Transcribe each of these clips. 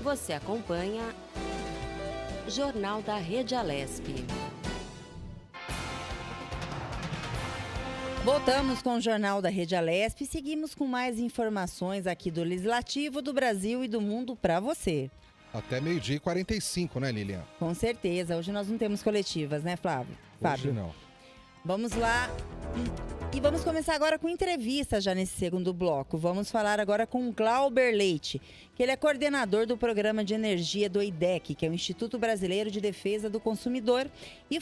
Você acompanha Jornal da Rede Alesp. Voltamos com o Jornal da Rede Alesp e seguimos com mais informações aqui do Legislativo, do Brasil e do mundo para você. Até 12h45, né, Lilian? Com certeza. Hoje nós não temos coletivas, né, Flávio? Hoje não. Vamos lá. E vamos começar agora com entrevista já nesse segundo bloco. Vamos falar agora com o Glauber Leite, que ele é coordenador do Programa de Energia do IDEC, que é o Instituto Brasileiro de Defesa do Consumidor, e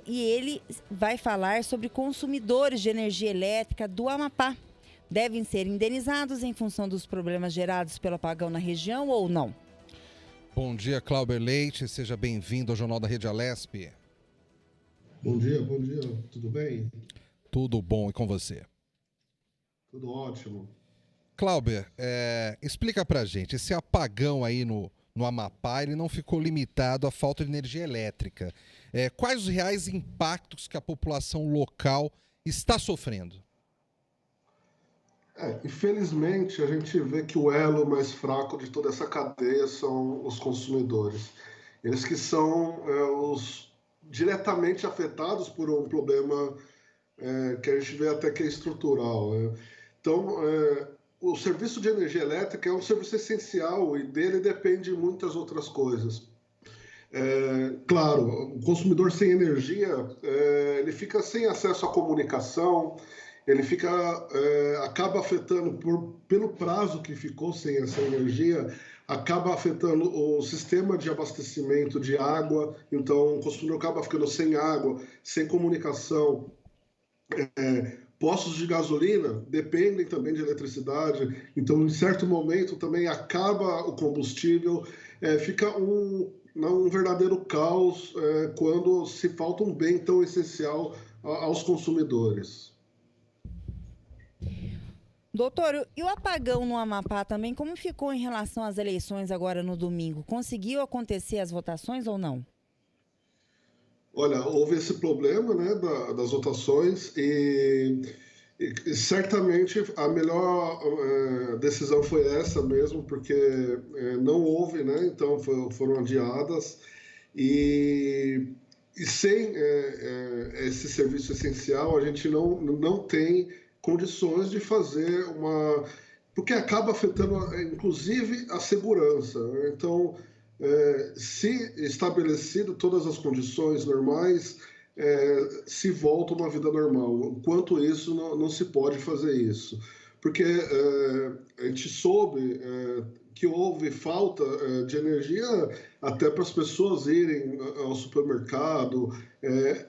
ele vai falar sobre consumidores de energia elétrica do Amapá. Devem ser indenizados em função dos problemas gerados pelo apagão na região ou não? Bom dia, Glauber Leite. Seja bem-vindo ao Jornal da Rede Alesp. Bom dia, tudo bem? Tudo bom, e com você? Tudo ótimo. Glauber, explica pra gente, esse apagão aí no Amapá, ele não ficou limitado à falta de energia elétrica. Quais os reais impactos que a população local está sofrendo? Infelizmente, a gente vê que o elo mais fraco de toda essa cadeia são os consumidores. Eles que são os diretamente afetados por um problema que a gente vê até que é estrutural, né? Então, o serviço de energia elétrica é um serviço essencial e dele depende muitas outras coisas. Claro, o consumidor sem energia, ele fica sem acesso à comunicação, ele acaba afetando, pelo prazo que ficou sem essa energia, acaba afetando o sistema de abastecimento de água, então o consumidor acaba ficando sem água, sem comunicação. Postos de gasolina dependem também de eletricidade, então em certo momento também acaba o combustível, fica um verdadeiro caos quando se falta um bem tão essencial aos consumidores. Doutor, e o apagão no Amapá também, como ficou em relação às eleições agora no domingo? Conseguiu acontecer as votações ou não? Olha, houve esse problema, né, das votações e certamente a melhor decisão foi essa mesmo, porque não houve, né, então foram adiadas e sem esse serviço essencial a gente não tem condições de fazer porque acaba afetando, inclusive, a segurança. Então, se estabelecido todas as condições normais, se volta uma vida normal. Enquanto isso, não se pode fazer isso. Porque a gente soube que houve falta de energia até para as pessoas irem ao supermercado,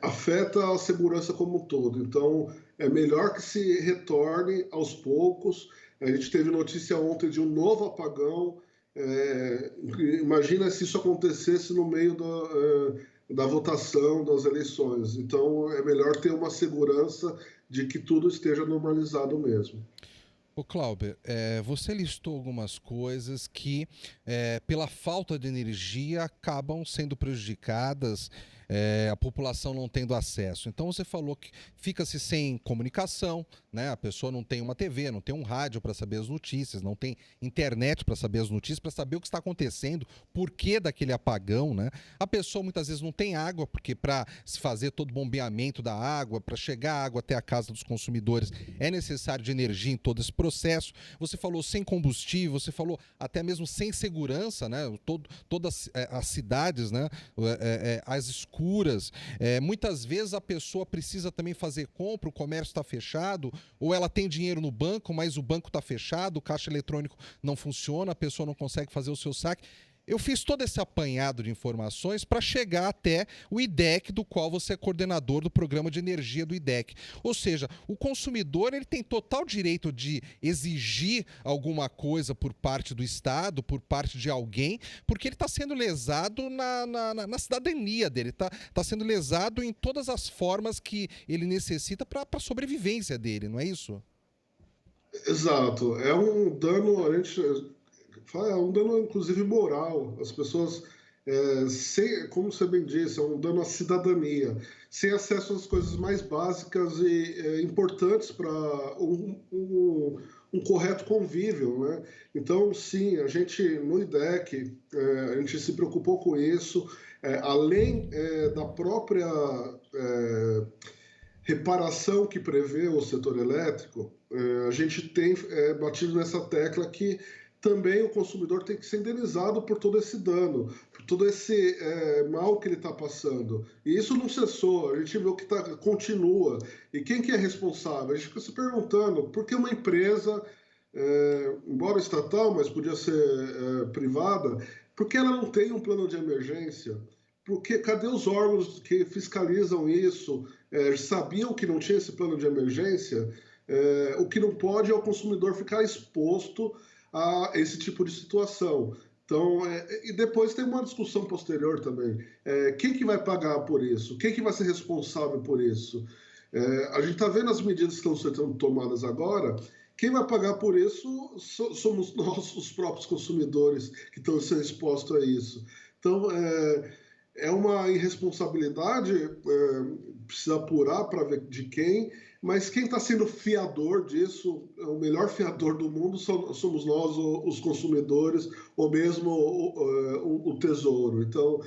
afeta a segurança como um todo. Então, é melhor que se retorne aos poucos. A gente teve notícia ontem de um novo apagão. Imagina se isso acontecesse no meio da votação das eleições. Então, é melhor ter uma segurança de que tudo esteja normalizado mesmo. Ô Glauber, você listou algumas coisas que, pela falta de energia, acabam sendo prejudicadas, a população não tendo acesso. Então você falou que fica-se sem comunicação, né? A pessoa não tem uma TV, não tem um rádio para saber as notícias, não tem internet para saber as notícias, para saber o que está acontecendo, por que daquele apagão, né? A pessoa muitas vezes não tem água, porque para se fazer todo o bombeamento da água, para chegar a água até a casa dos consumidores, é necessário de energia em todo esse processo. Você falou sem combustível, você falou até mesmo sem segurança, né? Todas as cidades, né? As escuras. Muitas vezes a pessoa precisa também fazer compra, o comércio está fechado, ou ela tem dinheiro no banco, mas o banco está fechado, o caixa eletrônico não funciona, a pessoa não consegue fazer o seu saque. Eu fiz todo esse apanhado de informações para chegar até o IDEC, do qual você é coordenador do programa de energia do IDEC. Ou seja, o consumidor ele tem total direito de exigir alguma coisa por parte do Estado, por parte de alguém, porque ele está sendo lesado na cidadania dele, está sendo lesado em todas as formas que ele necessita para a sobrevivência dele, não é isso? Exato. É um dano, é um dano, inclusive, moral. As pessoas, como você bem disse, é um dano à cidadania, sem acesso às coisas mais básicas e importantes para um correto convívio, né? Então, sim, a gente, no IDEC, a gente se preocupou com isso, além da própria reparação que prevê o setor elétrico, a gente tem batido nessa tecla que também o consumidor tem que ser indenizado por todo esse dano, por todo esse mal que ele está passando. E isso não cessou, a gente vê que continua. E quem que é responsável? A gente fica se perguntando por que uma empresa, embora estatal, mas podia ser privada, por que ela não tem um plano de emergência? Porque cadê os órgãos que fiscalizam isso? Sabiam que não tinha esse plano de emergência? O que não pode é o consumidor ficar exposto a esse tipo de situação. Então, e depois tem uma discussão posterior também. Quem que vai pagar por isso? Quem que vai ser responsável por isso? A gente está vendo as medidas que estão sendo tomadas agora. Quem vai pagar por isso somos nós, os próprios consumidores, que estão sendo expostos a isso. Então, é uma irresponsabilidade, precisa apurar para ver de quem, mas quem está sendo fiador disso, o melhor fiador do mundo somos nós, os consumidores, ou mesmo o Tesouro. Então,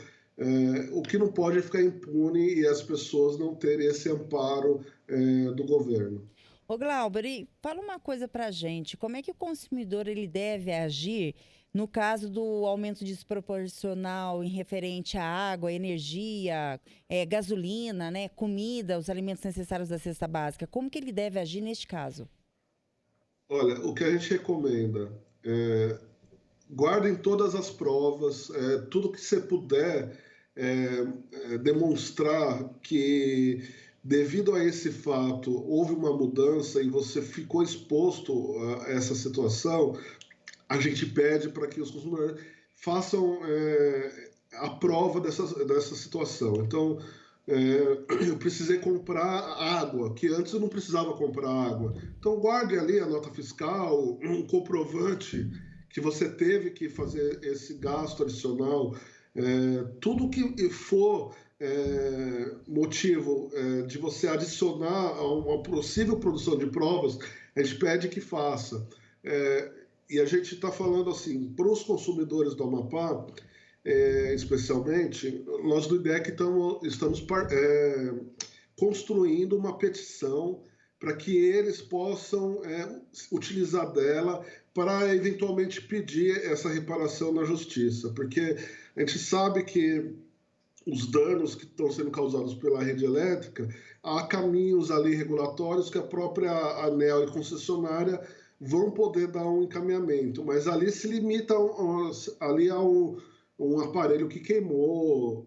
o que não pode é ficar impune e as pessoas não terem esse amparo do governo. Ô Glauber, fala uma coisa para a gente, como é que o consumidor ele deve agir no caso do aumento desproporcional em referente à água, energia, gasolina, né, comida, os alimentos necessários da cesta básica? Como que ele deve agir neste caso? Olha, o que a gente recomenda guardem todas as provas, tudo que você puder demonstrar que devido a esse fato houve uma mudança e você ficou exposto a essa situação, a gente pede para que os consumidores façam a prova dessa situação. Então, eu precisei comprar água, que antes eu não precisava comprar água. Então, guarde ali a nota fiscal, um comprovante que você teve que fazer esse gasto adicional. Tudo que for motivo de você adicionar a uma possível produção de provas, a gente pede que faça. E a gente está falando assim, para os consumidores do Amapá, especialmente, nós do IDEC estamos construindo uma petição para que eles possam utilizar dela para eventualmente pedir essa reparação na justiça, porque a gente sabe que os danos que estão sendo causados pela rede elétrica, há caminhos ali regulatórios que a própria ANEEL e concessionária vão poder dar um encaminhamento, mas ali se limita ali a um aparelho que queimou,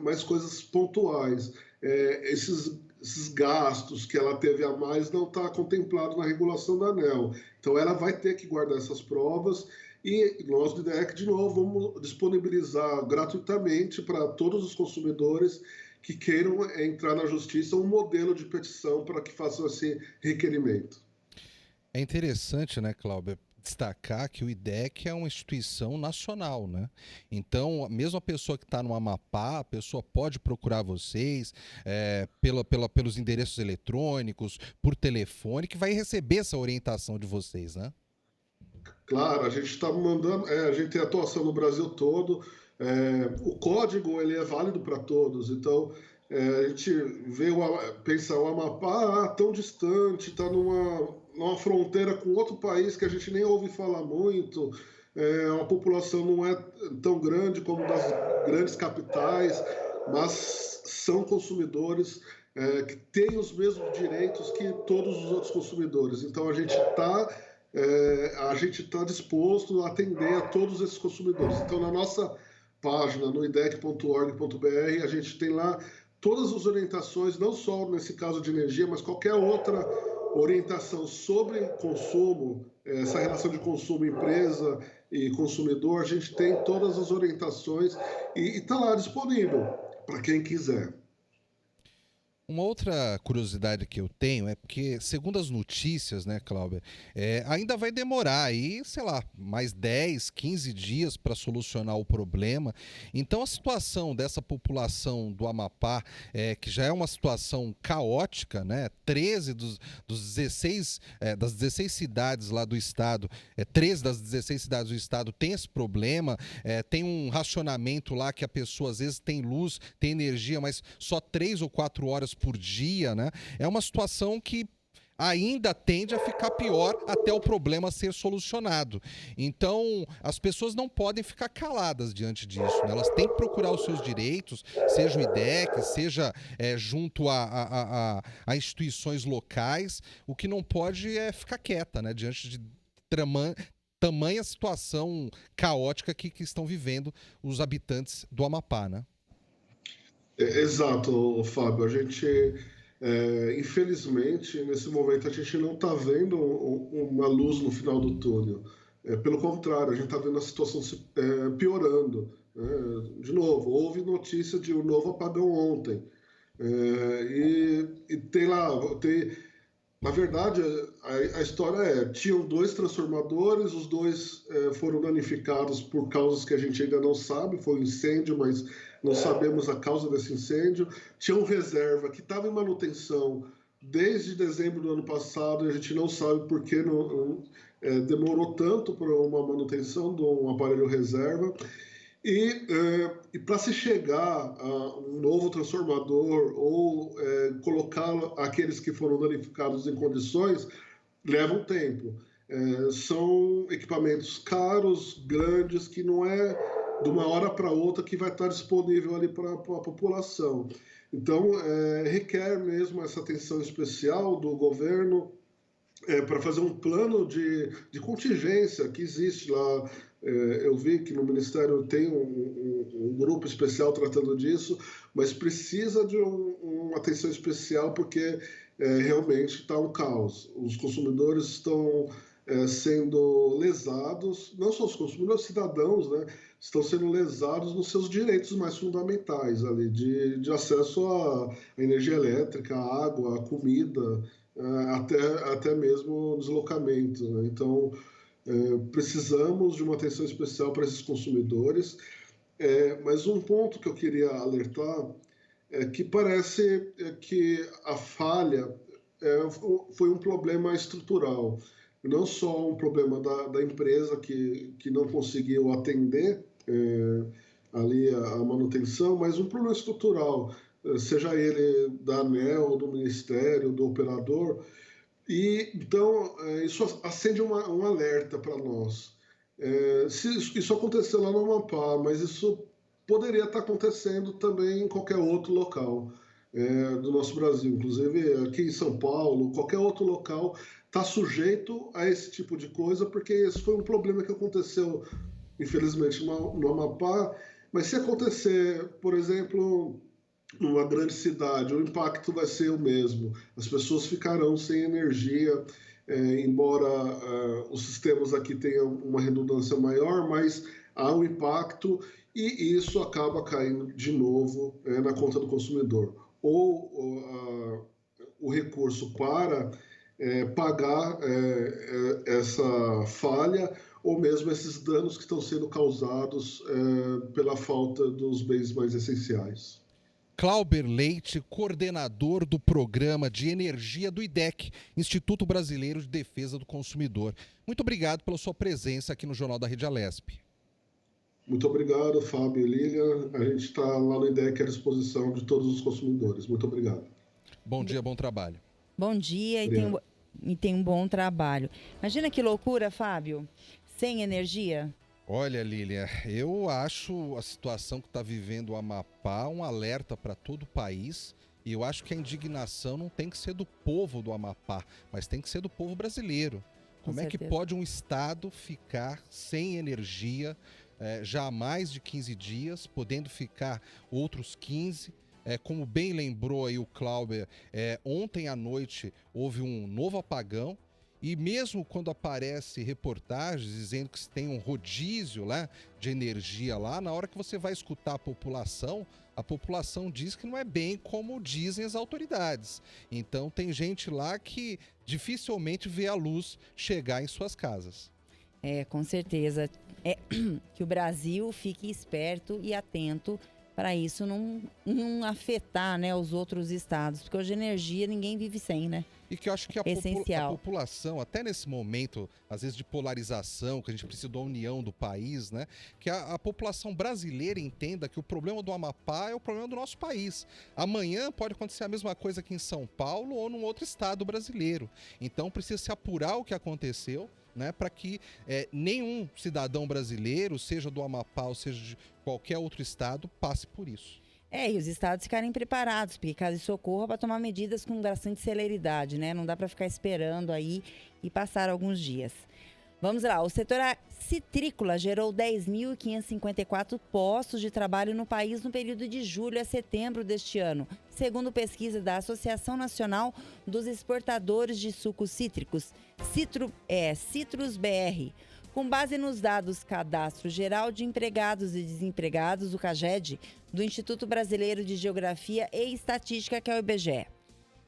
mais coisas pontuais. Esses gastos que ela teve a mais não está contemplado na regulação da ANEEL. Então, ela vai ter que guardar essas provas e nós do IDEC, de novo, vamos disponibilizar gratuitamente para todos os consumidores que queiram entrar na justiça um modelo de petição para que façam esse requerimento. É interessante, né, Cláudia, destacar que o IDEC é uma instituição nacional, né? Então, mesmo a pessoa que está no Amapá, a pessoa pode procurar vocês pelos endereços eletrônicos, por telefone, que vai receber essa orientação de vocês, né? Claro, a gente está mandando, a gente tem atuação no Brasil todo, o código ele é válido para todos, então a gente pensa o Amapá tão distante, está numa fronteira com outro país que a gente nem ouve falar muito, a população não é tão grande como das grandes capitais, mas são consumidores que têm os mesmos direitos que todos os outros consumidores. Então a gente está disposto a atender a todos esses consumidores. Então na nossa página, no idec.org.br, a gente tem lá todas as orientações, não só nesse caso de energia, mas qualquer outra orientação sobre consumo, essa relação de consumo empresa e consumidor, a gente tem todas as orientações e está lá disponível para quem quiser. Uma outra curiosidade que eu tenho é porque, segundo as notícias, né, Cláudia, ainda vai demorar aí, sei lá, mais 10, 15 dias para solucionar o problema. Então, a situação dessa população do Amapá, que já é uma situação caótica, né? 13 dos 16, das 16 cidades lá do estado, 13 das 16 cidades do estado tem esse problema, tem um racionamento lá que a pessoa às vezes tem luz, tem energia, mas só 3 ou 4 horas por dia, né? É uma situação que ainda tende a ficar pior até o problema ser solucionado. Então, as pessoas não podem ficar caladas diante disso, né? Elas têm que procurar os seus direitos, seja o IDEC, seja junto a instituições locais. O que não pode é ficar quieta, né? Diante de tamanha situação caótica que estão vivendo os habitantes do Amapá, né? Exato, Fábio. A gente, infelizmente, nesse momento, a gente não está vendo uma luz no final do túnel. Pelo contrário, a gente está vendo a situação piorando, né? De novo, houve notícia de um novo apagão ontem. E tem lá, na verdade, a história tinham 2 transformadores, os 2 foram danificados por causas que a gente ainda não sabe, foi um incêndio, mas não sabemos a causa desse incêndio. Tinha um reserva que estava em manutenção desde dezembro do ano passado, e a gente não sabe por que demorou tanto para uma manutenção de um aparelho reserva. E para se chegar a um novo transformador ou colocar aqueles que foram danificados em condições, leva um tempo. São equipamentos caros, grandes, que não é de uma hora para outra que vai estar disponível ali para a população. Então, requer mesmo essa atenção especial do governo para fazer um plano de contingência que existe lá. Eu vi que no Ministério tem um grupo especial tratando disso, mas precisa de uma atenção especial porque realmente está um caos. Os consumidores estão sendo lesados, não só os consumidores, os cidadãos, né, estão sendo lesados nos seus direitos mais fundamentais ali, de acesso à energia elétrica, à água, à comida, até mesmo deslocamento, né? Então, precisamos de uma atenção especial para esses consumidores. Mas um ponto que eu queria alertar é que parece que a falha foi um problema estrutural, não só um problema da empresa que não conseguiu atender ali a manutenção, mas um problema estrutural, seja ele da ANEEL, do Ministério, do operador. E então isso acende um alerta para nós. Isso aconteceu lá no Amapá, mas isso poderia estar acontecendo também em qualquer outro local do nosso Brasil, inclusive aqui em São Paulo, qualquer outro local está sujeito a esse tipo de coisa, porque esse foi um problema que aconteceu, infelizmente, no Amapá. Mas se acontecer, por exemplo, numa grande cidade, o impacto vai ser o mesmo. As pessoas ficarão sem energia, embora os sistemas aqui tenham uma redundância maior, mas há um impacto e isso acaba caindo de novo na conta do consumidor. Ou o recurso para pagar essa falha, ou mesmo esses danos que estão sendo causados pela falta dos bens mais essenciais. Clauber Leite, coordenador do Programa de Energia do IDEC, Instituto Brasileiro de Defesa do Consumidor. Muito obrigado pela sua presença aqui no Jornal da Rede Alesp. Muito obrigado, Fábio e Lilian. A gente está lá no IDEC à disposição de todos os consumidores. Muito obrigado. Bom dia, bom trabalho. Bom dia e tem um bom trabalho. Imagina que loucura, Fábio, sem energia. Olha, Lília, eu acho a situação que está vivendo o Amapá um alerta para todo o país, e eu acho que a indignação não tem que ser do povo do Amapá, mas tem que ser do povo brasileiro. Como é que pode um estado ficar sem energia já há mais de 15 dias, podendo ficar outros 15? Como bem lembrou aí o Clauber, ontem à noite houve um novo apagão, E mesmo quando aparece reportagens dizendo que se tem um rodízio lá de energia lá, na hora que você vai escutar a população diz que não é bem como dizem as autoridades. Então tem gente lá que dificilmente vê a luz chegar em suas casas. Com certeza. Que o Brasil fique esperto e atento para isso não afetar, né, os outros estados. Porque hoje energia ninguém vive sem, né? E que eu acho que a população, até nesse momento, às vezes de polarização, que a gente precisa da união do país, né? Que a população brasileira entenda que o problema do Amapá é o problema do nosso país. Amanhã pode acontecer a mesma coisa aqui em São Paulo ou num outro estado brasileiro. Então precisa se apurar o que aconteceu, né, para que nenhum cidadão brasileiro, seja do Amapá ou seja de qualquer outro estado, passe por isso. E os estados ficarem preparados, porque caso isso ocorra, para tomar medidas com bastante celeridade, né? Não dá para ficar esperando aí e passar alguns dias. Vamos lá, o setor citrícola gerou 10.554 postos de trabalho no país no período de julho a setembro deste ano, segundo pesquisa da Associação Nacional dos Exportadores de Sucos Cítricos, Citrus BR. Com base nos dados Cadastro Geral de Empregados e Desempregados, o CAGED, do Instituto Brasileiro de Geografia e Estatística, que é o IBGE.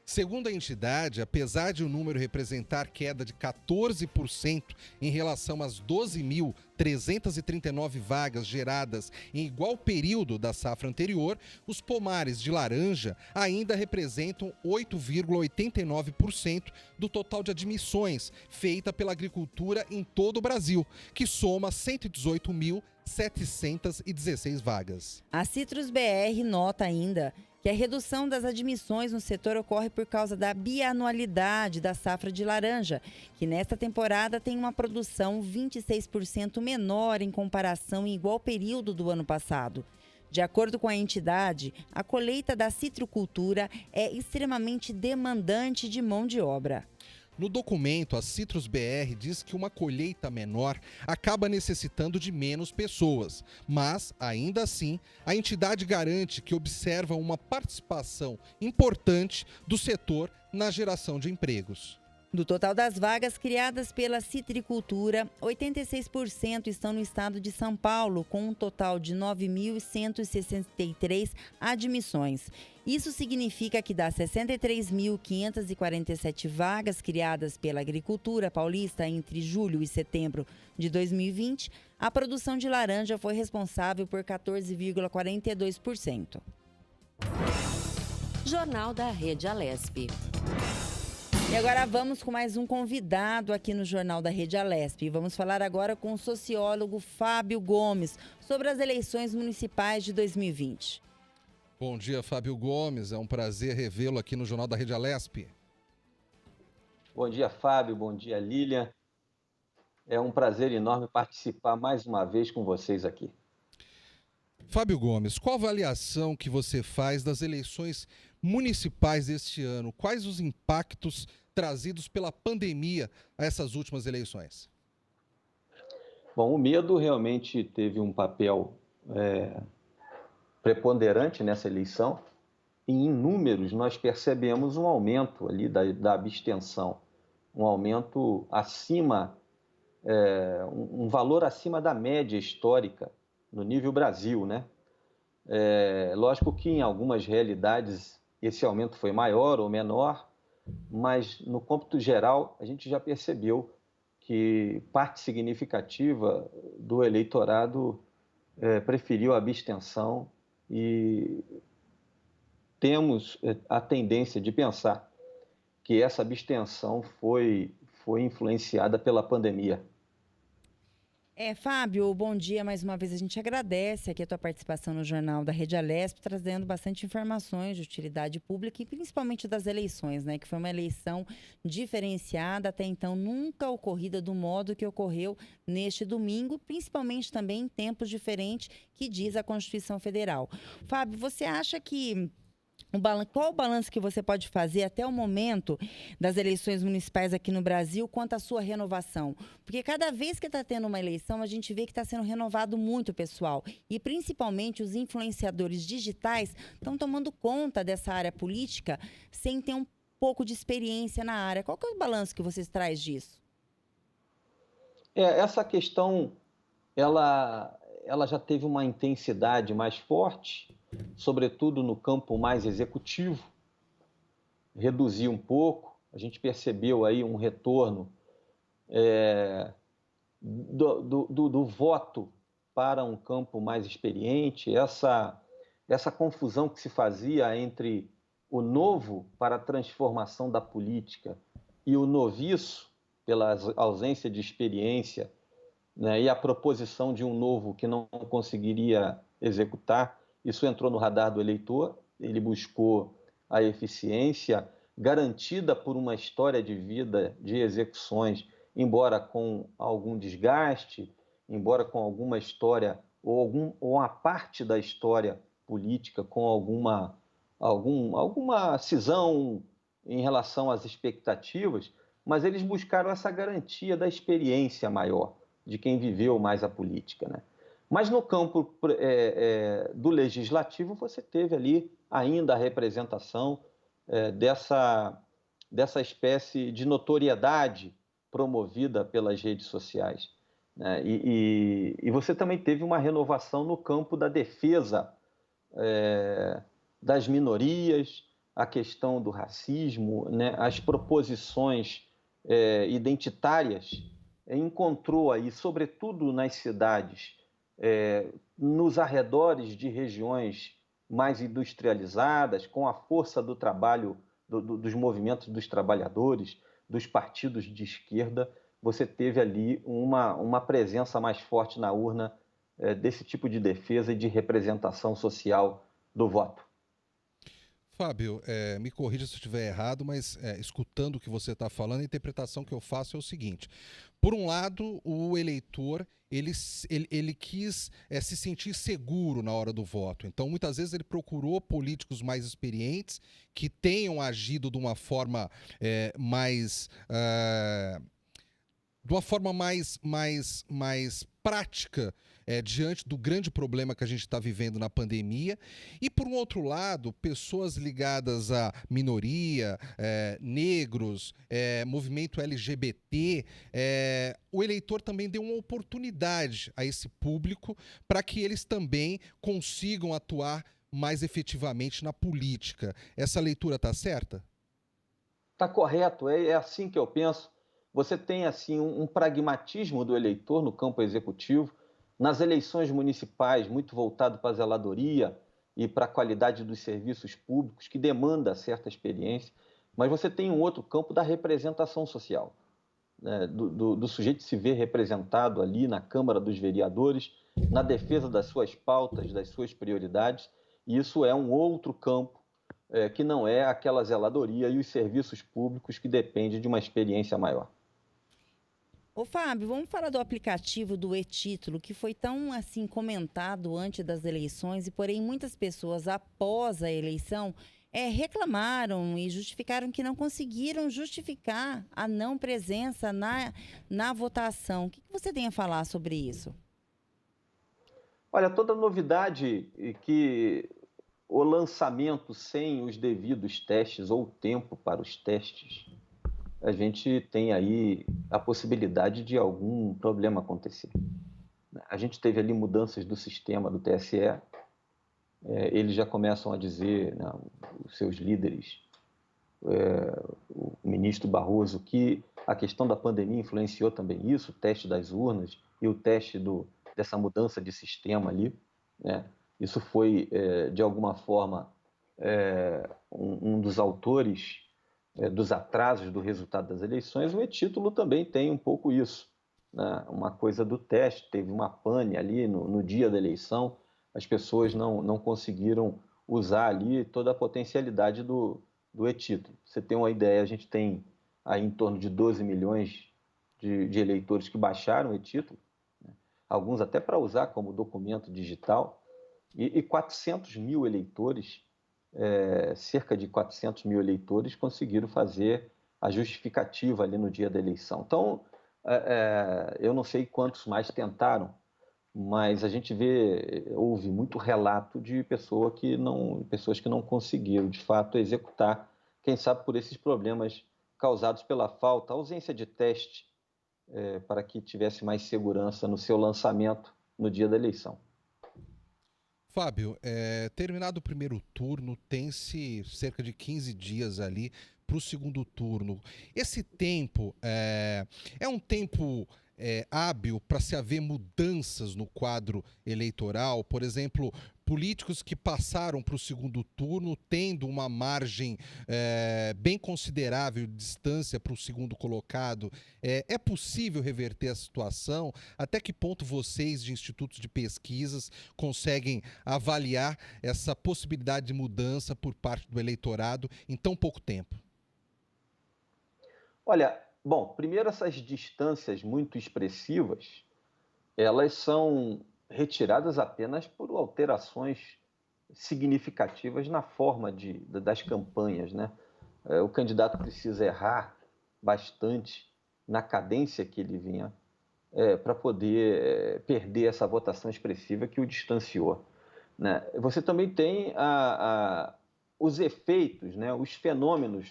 Segundo a entidade, apesar de o número representar queda de 14% em relação às 12.339 vagas geradas em igual período da safra anterior, os pomares de laranja ainda representam 8,89% do total de admissões feita pela agricultura em todo o Brasil, que soma 118.716 vagas. A Citrus BR nota ainda que a redução das admissões no setor ocorre por causa da bianualidade da safra de laranja, que nesta temporada tem uma produção 26% menor em comparação em igual período do ano passado. De acordo com a entidade, a colheita da citricultura é extremamente demandante de mão de obra. No documento, a Citrus BR diz que uma colheita menor acaba necessitando de menos pessoas, mas, ainda assim, a entidade garante que observa uma participação importante do setor na geração de empregos. Do total das vagas criadas pela citricultura, 86% estão no estado de São Paulo, com um total de 9.163 admissões. Isso significa que das 63.547 vagas criadas pela agricultura paulista entre julho e setembro de 2020, a produção de laranja foi responsável por 14,42%. Jornal da Rede Alesp. E agora vamos com mais um convidado aqui no Jornal da Rede Alesp. Vamos falar agora com o sociólogo Fábio Gomes sobre as eleições municipais de 2020. Bom dia, Fábio Gomes. É um prazer revê-lo aqui no Jornal da Rede Alesp. Bom dia, Fábio. Bom dia, Lilian. É um prazer enorme participar mais uma vez com vocês aqui. Fábio Gomes, qual a avaliação que você faz das eleições municipais deste ano? Quais os impactos trazidos pela pandemia a essas últimas eleições? Bom, o medo realmente teve um papel preponderante nessa eleição. E em números, nós percebemos um aumento ali da abstenção, um aumento acima, um valor acima da média histórica no nível Brasil, né? Lógico que em algumas realidades esse aumento foi maior ou menor, mas no cômputo geral a gente já percebeu que parte significativa do eleitorado preferiu a abstenção e temos a tendência de pensar que essa abstenção foi influenciada pela pandemia. Fábio, bom dia. Mais uma vez a gente agradece aqui a tua participação no Jornal da Rede Alesp, trazendo bastante informações de utilidade pública e principalmente das eleições, né? Que foi uma eleição diferenciada, até então nunca ocorrida do modo que ocorreu neste domingo, principalmente também em tempos diferentes que diz a Constituição Federal. Fábio, você acha que qual o balanço que você pode fazer até o momento das eleições municipais aqui no Brasil quanto à sua renovação? Porque cada vez que está tendo uma eleição, a gente vê que está sendo renovado muito o pessoal. E principalmente os influenciadores digitais estão tomando conta dessa área política sem ter um pouco de experiência na área. Qual que é o balanço que vocês traz disso? Essa questão, ela já teve uma intensidade mais forte, sobretudo no campo mais executivo, reduziu um pouco, a gente percebeu aí um retorno do voto para um campo mais experiente, essa confusão que se fazia entre o novo para a transformação da política e o noviço, pela ausência de experiência, né, e a proposição de um novo que não conseguiria executar, isso entrou no radar do eleitor, ele buscou a eficiência garantida por uma história de vida de execuções, embora com algum desgaste, embora com alguma história ou uma parte da história política com alguma cisão em relação às expectativas, mas eles buscaram essa garantia da experiência maior de quem viveu mais a política, né? Mas no campo do legislativo você teve ali ainda a representação dessa espécie de notoriedade promovida pelas redes sociais, né? E você também teve uma renovação no campo da defesa das minorias, a questão do racismo, né? As proposições identitárias, encontrou aí, sobretudo nas cidades, nos arredores de regiões mais industrializadas, com a força do trabalho, dos movimentos dos trabalhadores, dos partidos de esquerda, você teve ali uma presença mais forte na urna desse tipo de defesa e de representação social do voto. Fábio, me corrija se eu estiver errado, mas escutando o que você está falando, a interpretação que eu faço é o seguinte: por um lado, o eleitor ele quis se sentir seguro na hora do voto, então muitas vezes ele procurou políticos mais experientes que tenham agido de uma forma mais prática diante do grande problema que a gente está vivendo na pandemia. E, por um outro lado, pessoas ligadas à minoria, negros, movimento LGBT, o eleitor também deu uma oportunidade a esse público para que eles também consigam atuar mais efetivamente na política. Essa leitura está certa? Está correto, é assim que eu penso. Você tem assim um pragmatismo do eleitor no campo executivo, nas eleições municipais, muito voltado para a zeladoria e para a qualidade dos serviços públicos, que demanda certa experiência, mas você tem um outro campo da representação social, né? do sujeito se ver representado ali na Câmara dos Vereadores, na defesa das suas pautas, das suas prioridades, e isso é um outro campo que não é aquela zeladoria e os serviços públicos que dependem de uma experiência maior. Ô Fábio, vamos falar do aplicativo do e-Título, que foi tão assim comentado antes das eleições e porém muitas pessoas após a eleição reclamaram e justificaram que não conseguiram justificar a não presença na votação. O que você tem a falar sobre isso? Olha, toda novidade que o lançamento sem os devidos testes ou tempo para os testes, a gente tem aí a possibilidade de algum problema acontecer. A gente teve ali mudanças do sistema do TSE, eles já começam a dizer, né, os seus líderes, o ministro Barroso, que a questão da pandemia influenciou também isso, o teste das urnas e o teste dessa mudança de sistema ali, né? Isso foi, de alguma forma, um dos autores dos atrasos do resultado das eleições. O e-Título também tem um pouco isso, né? Uma coisa do teste, teve uma pane ali no dia da eleição, as pessoas não conseguiram usar ali toda a potencialidade do e-Título. Você tem uma ideia, a gente tem aí em torno de 12 milhões de eleitores que baixaram o e-Título, né? Alguns até para usar como documento digital, e 400 mil eleitores, cerca de 400 mil eleitores conseguiram fazer a justificativa ali no dia da eleição. Então, eu não sei quantos mais tentaram, mas a gente houve muito relato de pessoas que não conseguiram, de fato, executar quem sabe por esses problemas causados pela falta, ausência de teste, para que tivesse mais segurança no seu lançamento no dia da eleição. Fábio, terminado o primeiro turno, tem-se cerca de 15 dias ali para o segundo turno. Esse tempo é um tempo hábil para se haver mudanças no quadro eleitoral? Por exemplo, políticos que passaram para o segundo turno tendo uma margem bem considerável de distância para o segundo colocado. É possível reverter a situação? Até que ponto vocês, de institutos de pesquisas, conseguem avaliar essa possibilidade de mudança por parte do eleitorado em tão pouco tempo? Olha, bom, primeiro essas distâncias muito expressivas, elas são retiradas apenas por alterações significativas na forma das campanhas, né? O candidato precisa errar bastante na cadência que ele vinha para poder perder essa votação expressiva que o distanciou, né? Você também tem os efeitos, né, os fenômenos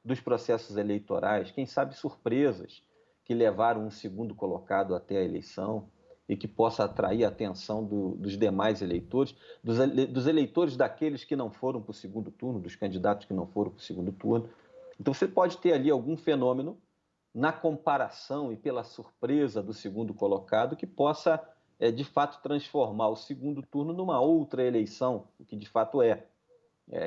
dos processos eleitorais, quem sabe surpresas que levaram um segundo colocado até a eleição e que possa atrair a atenção dos demais eleitores, dos eleitores daqueles que não foram para o segundo turno, dos candidatos que não foram para o segundo turno. Então você pode ter ali algum fenômeno na comparação e pela surpresa do segundo colocado que possa, de fato, transformar o segundo turno numa outra eleição, o que de fato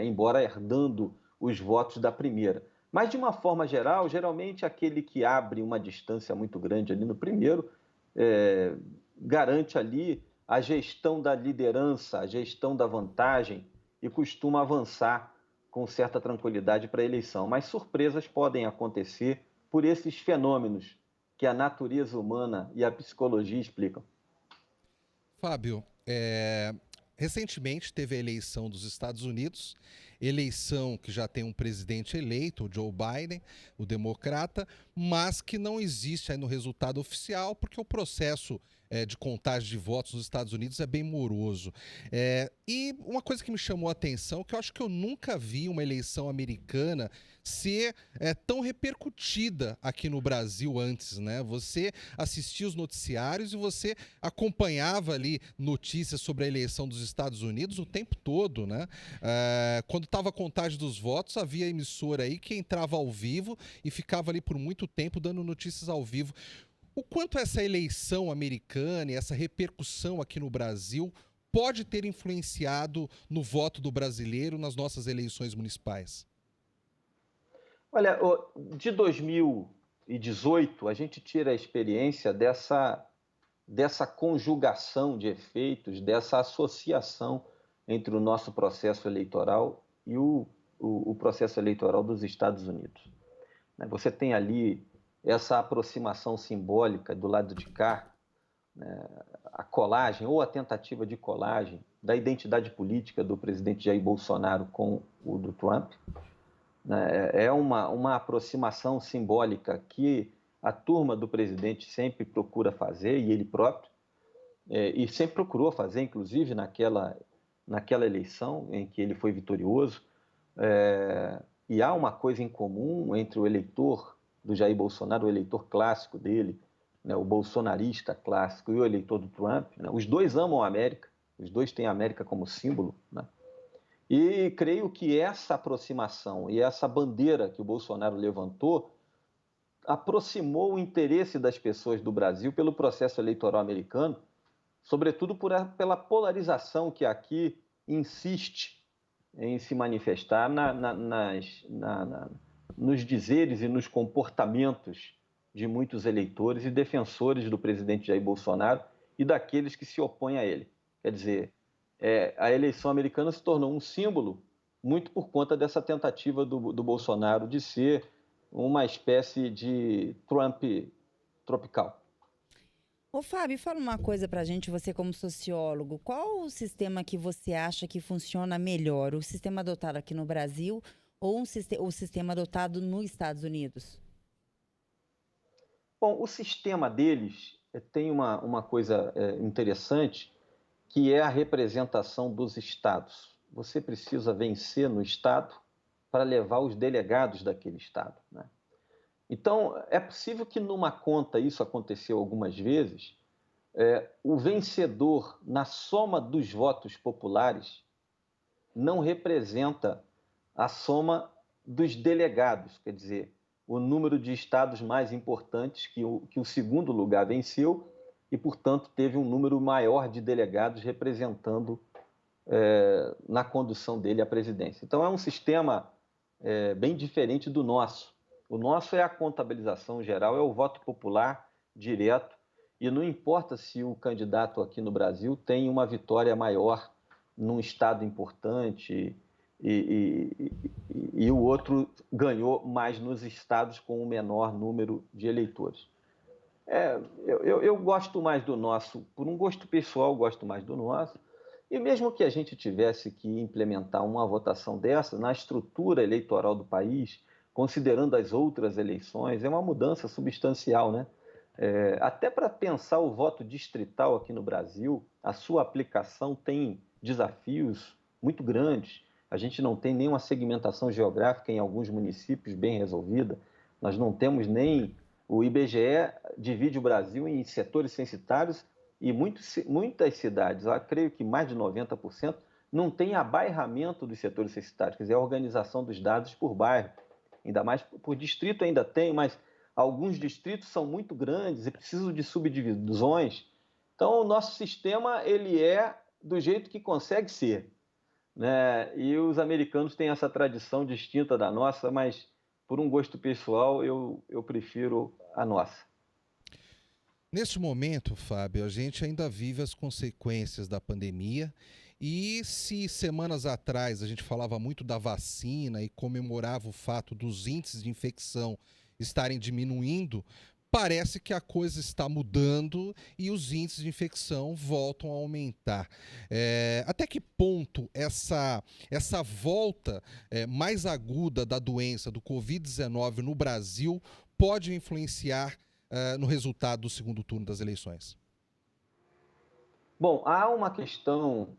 embora herdando os votos da primeira. Mas, de uma forma geral, geralmente aquele que abre uma distância muito grande ali no primeiro garante ali a gestão da liderança, a gestão da vantagem e costuma avançar com certa tranquilidade para a eleição. Mas surpresas podem acontecer por esses fenômenos que a natureza humana e a psicologia explicam. Fábio, recentemente teve a eleição dos Estados Unidos, eleição que já tem um presidente eleito, o Joe Biden, o democrata, mas que não existe aí no resultado oficial, porque o processo de contagem de votos nos Estados Unidos é bem moroso. E uma coisa que me chamou a atenção, que eu acho que eu nunca vi uma eleição americana ser tão repercutida aqui no Brasil antes, né? Você assistia os noticiários e você acompanhava ali notícias sobre a eleição dos Estados Unidos o tempo todo, né? Quando estava a contagem dos votos, havia emissora aí que entrava ao vivo e ficava ali por muito tempo dando notícias ao vivo. O quanto essa eleição americana e essa repercussão aqui no Brasil pode ter influenciado no voto do brasileiro nas nossas eleições municipais? Olha, de 2018, a gente tira a experiência dessa conjugação de efeitos, dessa associação entre o nosso processo eleitoral e o processo eleitoral dos Estados Unidos. Você tem ali essa aproximação simbólica do lado de cá, né, a colagem ou a tentativa de colagem da identidade política do presidente Jair Bolsonaro com o do Trump, né, é uma aproximação simbólica que a turma do presidente sempre procura fazer, e ele próprio, e sempre procurou fazer, inclusive naquela eleição em que ele foi vitorioso, e há uma coisa em comum entre o eleitor do Jair Bolsonaro, o eleitor clássico dele, né, o bolsonarista clássico, e o eleitor do Trump, né? Os dois amam a América, os dois têm a América como símbolo, né? E creio que essa aproximação e essa bandeira que o Bolsonaro levantou aproximou o interesse das pessoas do Brasil pelo processo eleitoral americano, sobretudo pela polarização que aqui insiste em se manifestar nos dizeres e nos comportamentos de muitos eleitores e defensores do presidente Jair Bolsonaro e daqueles que se opõem a ele. Quer dizer, a eleição americana se tornou um símbolo muito por conta dessa tentativa do Bolsonaro de ser uma espécie de Trump tropical. Ô, Fábio, fala uma coisa pra gente, você como sociólogo. Qual o sistema que você acha que funciona melhor? O sistema adotado aqui no Brasil ou o sistema adotado nos Estados Unidos? Bom, o sistema deles tem uma coisa interessante, que é a representação dos estados. Você precisa vencer no estado para levar os delegados daquele estado, né? Então, é possível que numa conta, isso aconteceu algumas vezes, o vencedor na soma dos votos populares não representa a soma dos delegados, quer dizer, o número de estados mais importantes que o segundo lugar venceu e, portanto, teve um número maior de delegados representando na condução dele à presidência. Então, é um sistema bem diferente do nosso. O nosso é a contabilização geral, é o voto popular direto, e não importa se o candidato aqui no Brasil tem uma vitória maior num estado importante e o outro ganhou mais nos estados com o menor número de eleitores. Eu gosto mais do nosso, por um gosto pessoal, gosto mais do nosso, e mesmo que a gente tivesse que implementar uma votação dessa na estrutura eleitoral do país, considerando as outras eleições, é uma mudança substancial, né? Até para pensar o voto distrital aqui no Brasil, a sua aplicação tem desafios muito grandes. A gente não tem nenhuma segmentação geográfica em alguns municípios bem resolvida. Nós não temos nem... O IBGE divide o Brasil em setores censitários e muitas cidades, eu creio que mais de 90%, não tem abairramento dos setores censitários, quer dizer, a organização dos dados por bairro. Ainda mais por distrito ainda tem, mas alguns distritos são muito grandes e precisam de subdivisões. Então, o nosso sistema ele é do jeito que consegue ser, né? E os americanos têm essa tradição distinta da nossa, mas por um gosto pessoal eu prefiro a nossa. Neste momento, Fábio, a gente ainda vive as consequências da pandemia. E se semanas atrás a gente falava muito da vacina e comemorava o fato dos índices de infecção estarem diminuindo, parece que a coisa está mudando e os índices de infecção voltam a aumentar. Até que ponto essa volta mais aguda da doença do Covid-19 no Brasil pode influenciar no resultado do segundo turno das eleições? Bom, há uma questão...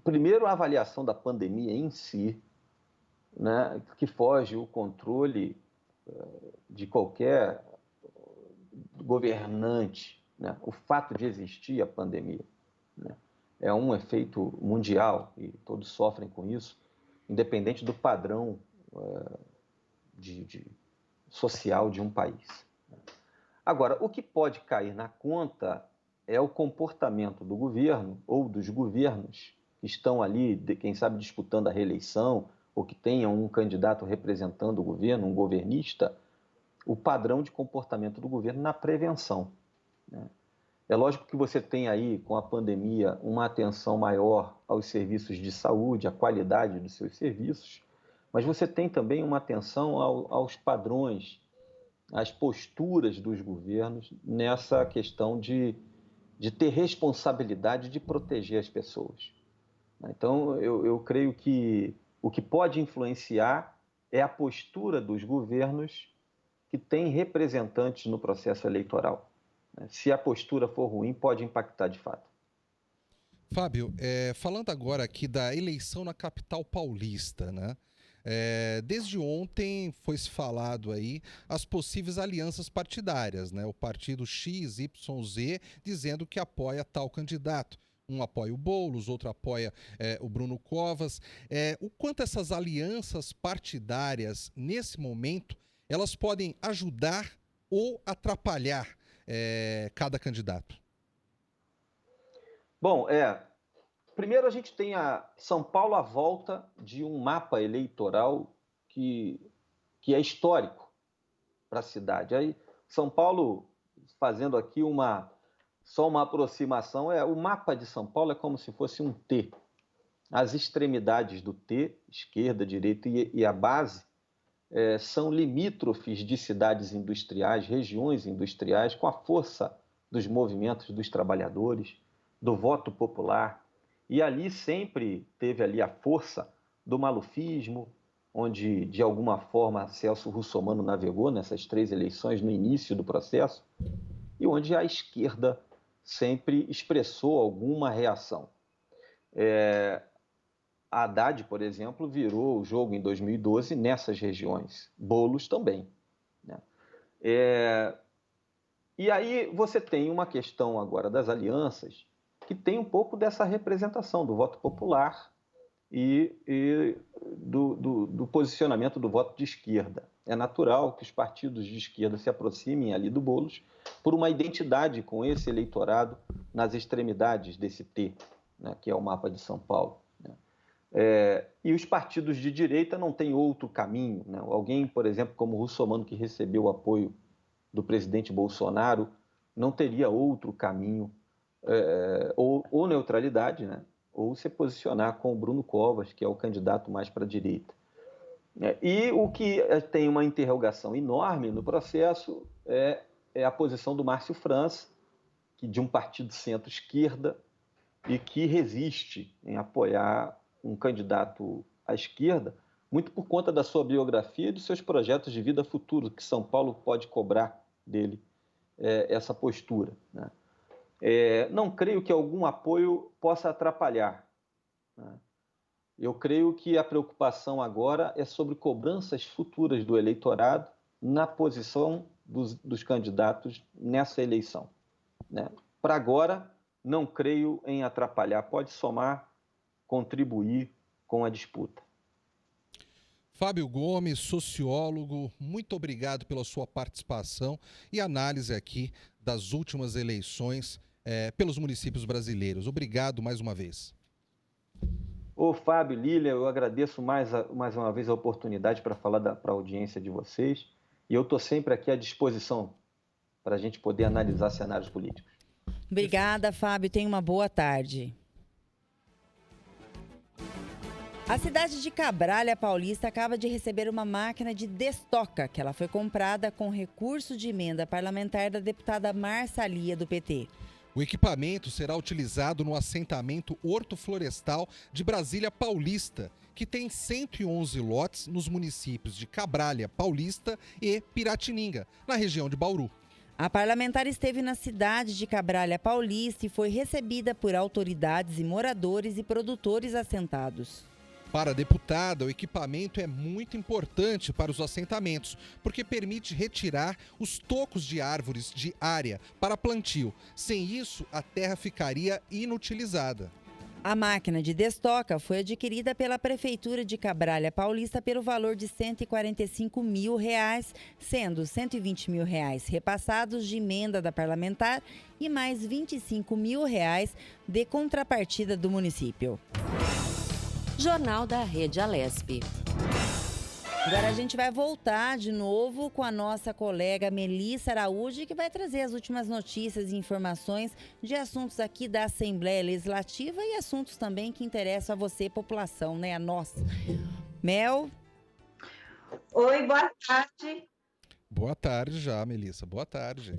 Primeiro, a avaliação da pandemia em si, né, que foge o controle de qualquer governante, né? O fato de existir a pandemia, né, é um efeito mundial e todos sofrem com isso, independente do padrão social de um país. Agora, o que pode cair na conta é o comportamento do governo ou dos governos que estão ali, quem sabe, disputando a reeleição ou que tenham um candidato representando o governo, um governista, o padrão de comportamento do governo na prevenção, né? É lógico que você tem aí, com a pandemia, uma atenção maior aos serviços de saúde, à qualidade dos seus serviços, mas você tem também uma atenção aos padrões, às posturas dos governos nessa questão de ter responsabilidade de proteger as pessoas. Então, eu creio que o que pode influenciar é a postura dos governos que têm representantes no processo eleitoral. Se a postura for ruim, pode impactar de fato. Fábio, falando agora aqui da eleição na capital paulista, né? Desde ontem foi-se falado aí as possíveis alianças partidárias, né? O partido X, Y, Z dizendo que apoia tal candidato. Um apoia o Boulos, outro apoia o Bruno Covas. O quanto essas alianças partidárias, nesse momento, elas podem ajudar ou atrapalhar cada candidato? Bom, primeiro a gente tem São Paulo à volta de um mapa eleitoral que é histórico para a cidade. Aí, São Paulo, fazendo aqui só uma aproximação, o mapa de São Paulo é como se fosse um T. As extremidades do T, esquerda, direita e a base, são limítrofes de cidades industriais, regiões industriais, com a força dos movimentos dos trabalhadores, do voto popular. E ali sempre teve ali a força do malufismo, onde, de alguma forma, Celso Russomano navegou nessas 3 eleições no início do processo, e onde a esquerda sempre expressou alguma reação. A Haddad, por exemplo, virou o jogo em 2012 nessas regiões. Boulos também, né? E aí você tem uma questão agora das alianças que tem um pouco dessa representação do voto popular e do posicionamento do voto de esquerda. É natural que os partidos de esquerda se aproximem ali do Boulos por uma identidade com esse eleitorado nas extremidades desse T, né, que é o mapa de São Paulo, né? E os partidos de direita não têm outro caminho, né? Alguém, por exemplo, como o Russomano, que recebeu o apoio do presidente Bolsonaro, não teria outro caminho, ou neutralidade, né? Ou se posicionar com o Bruno Covas, que é o candidato mais para a direita. E o que tem uma interrogação enorme no processo é a posição do Márcio França, que de um partido centro-esquerda e que resiste em apoiar um candidato à esquerda, muito por conta da sua biografia e dos seus projetos de vida futuro, que São Paulo pode cobrar dele essa postura, né? Não creio que algum apoio possa atrapalhar, né? Eu creio que a preocupação agora é sobre cobranças futuras do eleitorado na posição dos candidatos nessa eleição, né? Para agora, não creio em atrapalhar. Pode somar, contribuir com a disputa. Fábio Gomes, sociólogo, muito obrigado pela sua participação e análise aqui das últimas eleições pelos municípios brasileiros. Obrigado mais uma vez. Ô Fábio, Lília, eu agradeço mais uma vez a oportunidade para falar para a audiência de vocês e eu estou sempre aqui à disposição para a gente poder analisar cenários políticos. Obrigada, Fábio. Tenha uma boa tarde. A cidade de Cabralha Paulista acaba de receber uma máquina de destoca, que ela foi comprada com recurso de emenda parlamentar da deputada Marsalia, do PT. O equipamento será utilizado no assentamento hortoflorestal de Brasília Paulista, que tem 111 lotes nos municípios de Cabralha Paulista e Piratininga, na região de Bauru. A parlamentar esteve na cidade de Cabralha Paulista e foi recebida por autoridades e moradores e produtores assentados. Para a deputada, o equipamento é muito importante para os assentamentos, porque permite retirar os tocos de árvores de área para plantio. Sem isso, a terra ficaria inutilizada. A máquina de destoca foi adquirida pela Prefeitura de Cabralha Paulista pelo valor de R$ 145 mil, sendo R$ 120 mil repassados de emenda da parlamentar e mais R$ 25 mil de contrapartida do município. Jornal da Rede Alesp. Agora a gente vai voltar de novo com a nossa colega Melissa Araújo, que vai trazer as últimas notícias e informações de assuntos aqui da Assembleia Legislativa e assuntos também que interessam a você, população, né? A nós. Mel? Oi, boa tarde. Boa tarde já, Melissa. Boa tarde.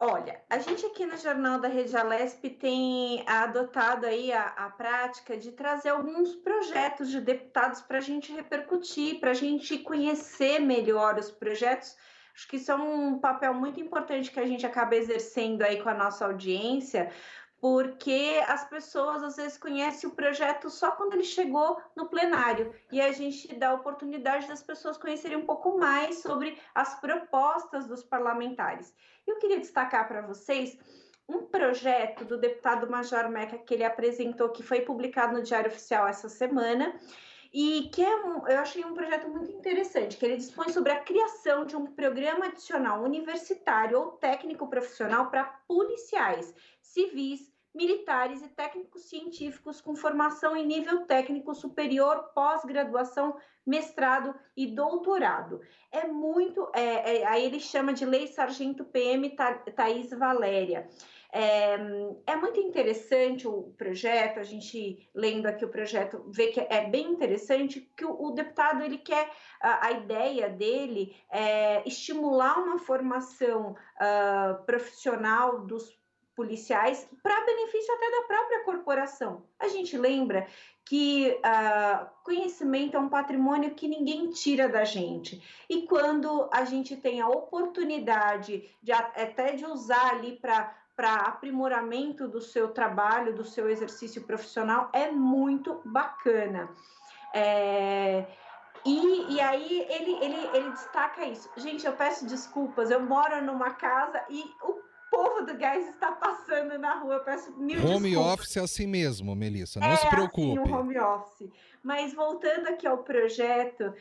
Olha, a gente aqui no Jornal da Rede Alesp tem adotado aí a prática de trazer alguns projetos de deputados para a gente repercutir, para a gente conhecer melhor os projetos. Acho que isso é um papel muito importante que a gente acaba exercendo aí com a nossa audiência, porque as pessoas às vezes conhecem o projeto só quando ele chegou no plenário e a gente dá a oportunidade das pessoas conhecerem um pouco mais sobre as propostas dos parlamentares. Eu queria destacar para vocês um projeto do deputado Major Meca que ele apresentou, que foi publicado no Diário Oficial essa semana, e que eu achei um projeto muito interessante, que ele dispõe sobre a criação de um programa adicional universitário ou técnico profissional para policiais, civis, militares e técnicos científicos com formação em nível técnico superior, pós-graduação, mestrado e doutorado. Aí ele chama de Lei Sargento PM Thaís Valéria. É muito interessante o projeto, a gente lendo aqui o projeto vê que é bem interessante, que o deputado ele quer, a ideia dele é estimular uma formação profissional dos policiais para benefício até da própria corporação. A gente lembra que conhecimento é um patrimônio que ninguém tira da gente. E quando a gente tem a oportunidade até de usar ali para aprimoramento do seu trabalho, do seu exercício profissional, é muito bacana. E aí ele destaca isso. Gente, eu peço desculpas, eu moro numa casa e o povo do gás está passando na rua, eu peço mil desculpas. Home office é assim mesmo, Melissa, não se preocupe. Assim, o home office. Mas voltando aqui ao projeto,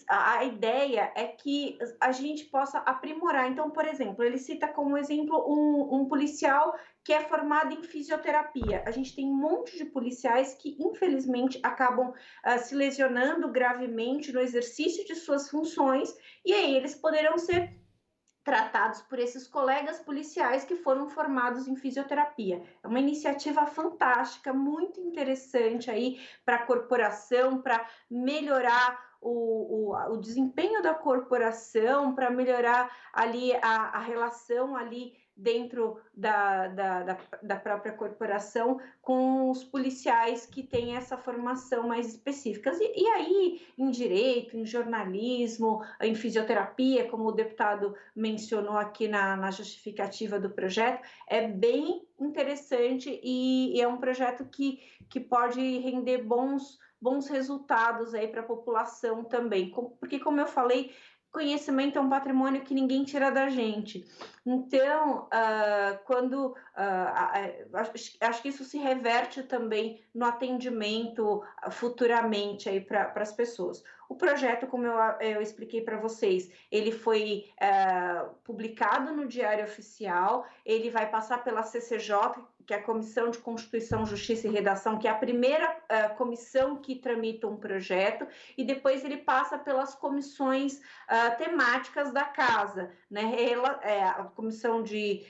a ideia é que a gente possa aprimorar. Então, por exemplo, ele cita como exemplo um policial que é formado em fisioterapia. A gente tem um monte de policiais que, infelizmente, acabam se lesionando gravemente no exercício de suas funções, e aí eles poderão ser tratados por esses colegas policiais que foram formados em fisioterapia. É uma iniciativa fantástica, muito interessante aí para a corporação, para melhorar o desempenho da corporação, para melhorar ali a relação ali dentro da própria corporação com os policiais que têm essa formação mais específica. E aí, em direito, em jornalismo, em fisioterapia, como o deputado mencionou aqui na justificativa do projeto, é bem interessante e é um projeto que pode render bons resultados aí para a população também, porque, como eu falei, conhecimento é um patrimônio que ninguém tira da gente. Então, acho que isso se reverte também no atendimento futuramente aí para as pessoas. O projeto, como eu expliquei para vocês, ele foi publicado no Diário Oficial, ele vai passar pela CCJ, que é a Comissão de Constituição, Justiça e Redação, que é a primeira comissão que tramita um projeto, e depois ele passa pelas comissões temáticas da Casa, né? A Comissão de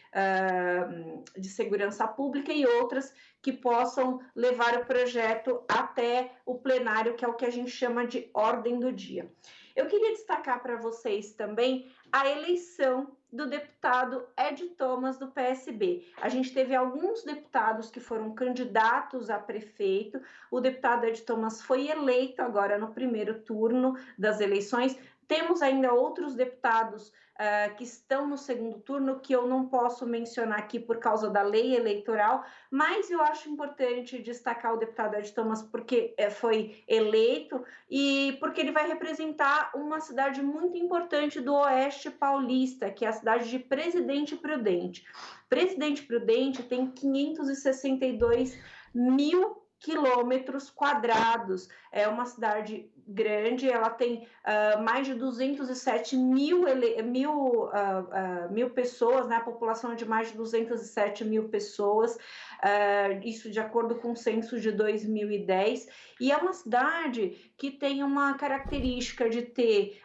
Segurança Pública e outras que possam levar o projeto até o plenário, que é o que a gente chama de ordem do dia. Eu queria destacar para vocês também a eleição do deputado Ed Thomas, do PSB. A gente teve alguns deputados que foram candidatos a prefeito. O deputado Ed Thomas foi eleito agora no primeiro turno das eleições. Temos ainda outros deputados que estão no segundo turno, que eu não posso mencionar aqui por causa da lei eleitoral, mas eu acho importante destacar o deputado Ed Thomas porque foi eleito e porque ele vai representar uma cidade muito importante do Oeste Paulista, que é a cidade de Presidente Prudente. Presidente Prudente tem 562 mil quilômetros quadrados, é uma cidade grande, ela tem mais de 207 mil pessoas, né? A população é de mais de 207 mil pessoas, isso de acordo com o censo de 2010, e é uma cidade que tem uma característica de ter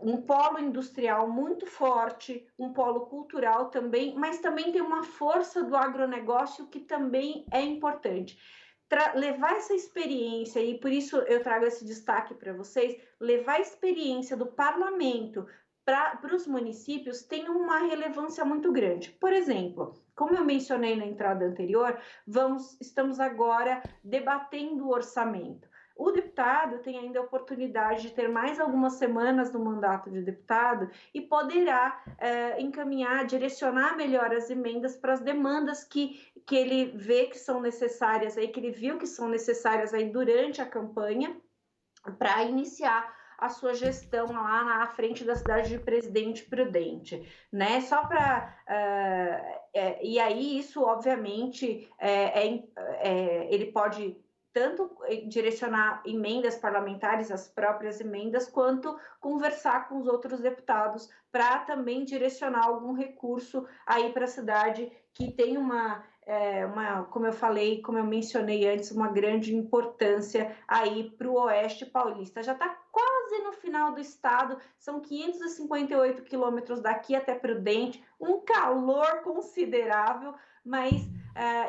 um polo industrial muito forte, um polo cultural também, mas também tem uma força do agronegócio que também é importante. Levar essa experiência, e por isso eu trago esse destaque para vocês, levar a experiência do parlamento para os municípios tem uma relevância muito grande. Por exemplo, como eu mencionei na entrada anterior, estamos agora debatendo o orçamento. O deputado tem ainda a oportunidade de ter mais algumas semanas no mandato de deputado e poderá encaminhar, direcionar melhor as emendas para as demandas que ele vê que são necessárias, aí, que ele viu que são necessárias aí durante a campanha, para iniciar a sua gestão lá na frente da cidade de Presidente Prudente, né? Só para... e aí isso, obviamente, ele pode tanto direcionar emendas parlamentares, as próprias emendas, quanto conversar com os outros deputados para também direcionar algum recurso aí para a cidade que tem como eu falei, como eu mencionei antes, uma grande importância aí para o Oeste Paulista. Já está quase no final do estado, são 558 quilômetros daqui até Prudente, um calor considerável, mas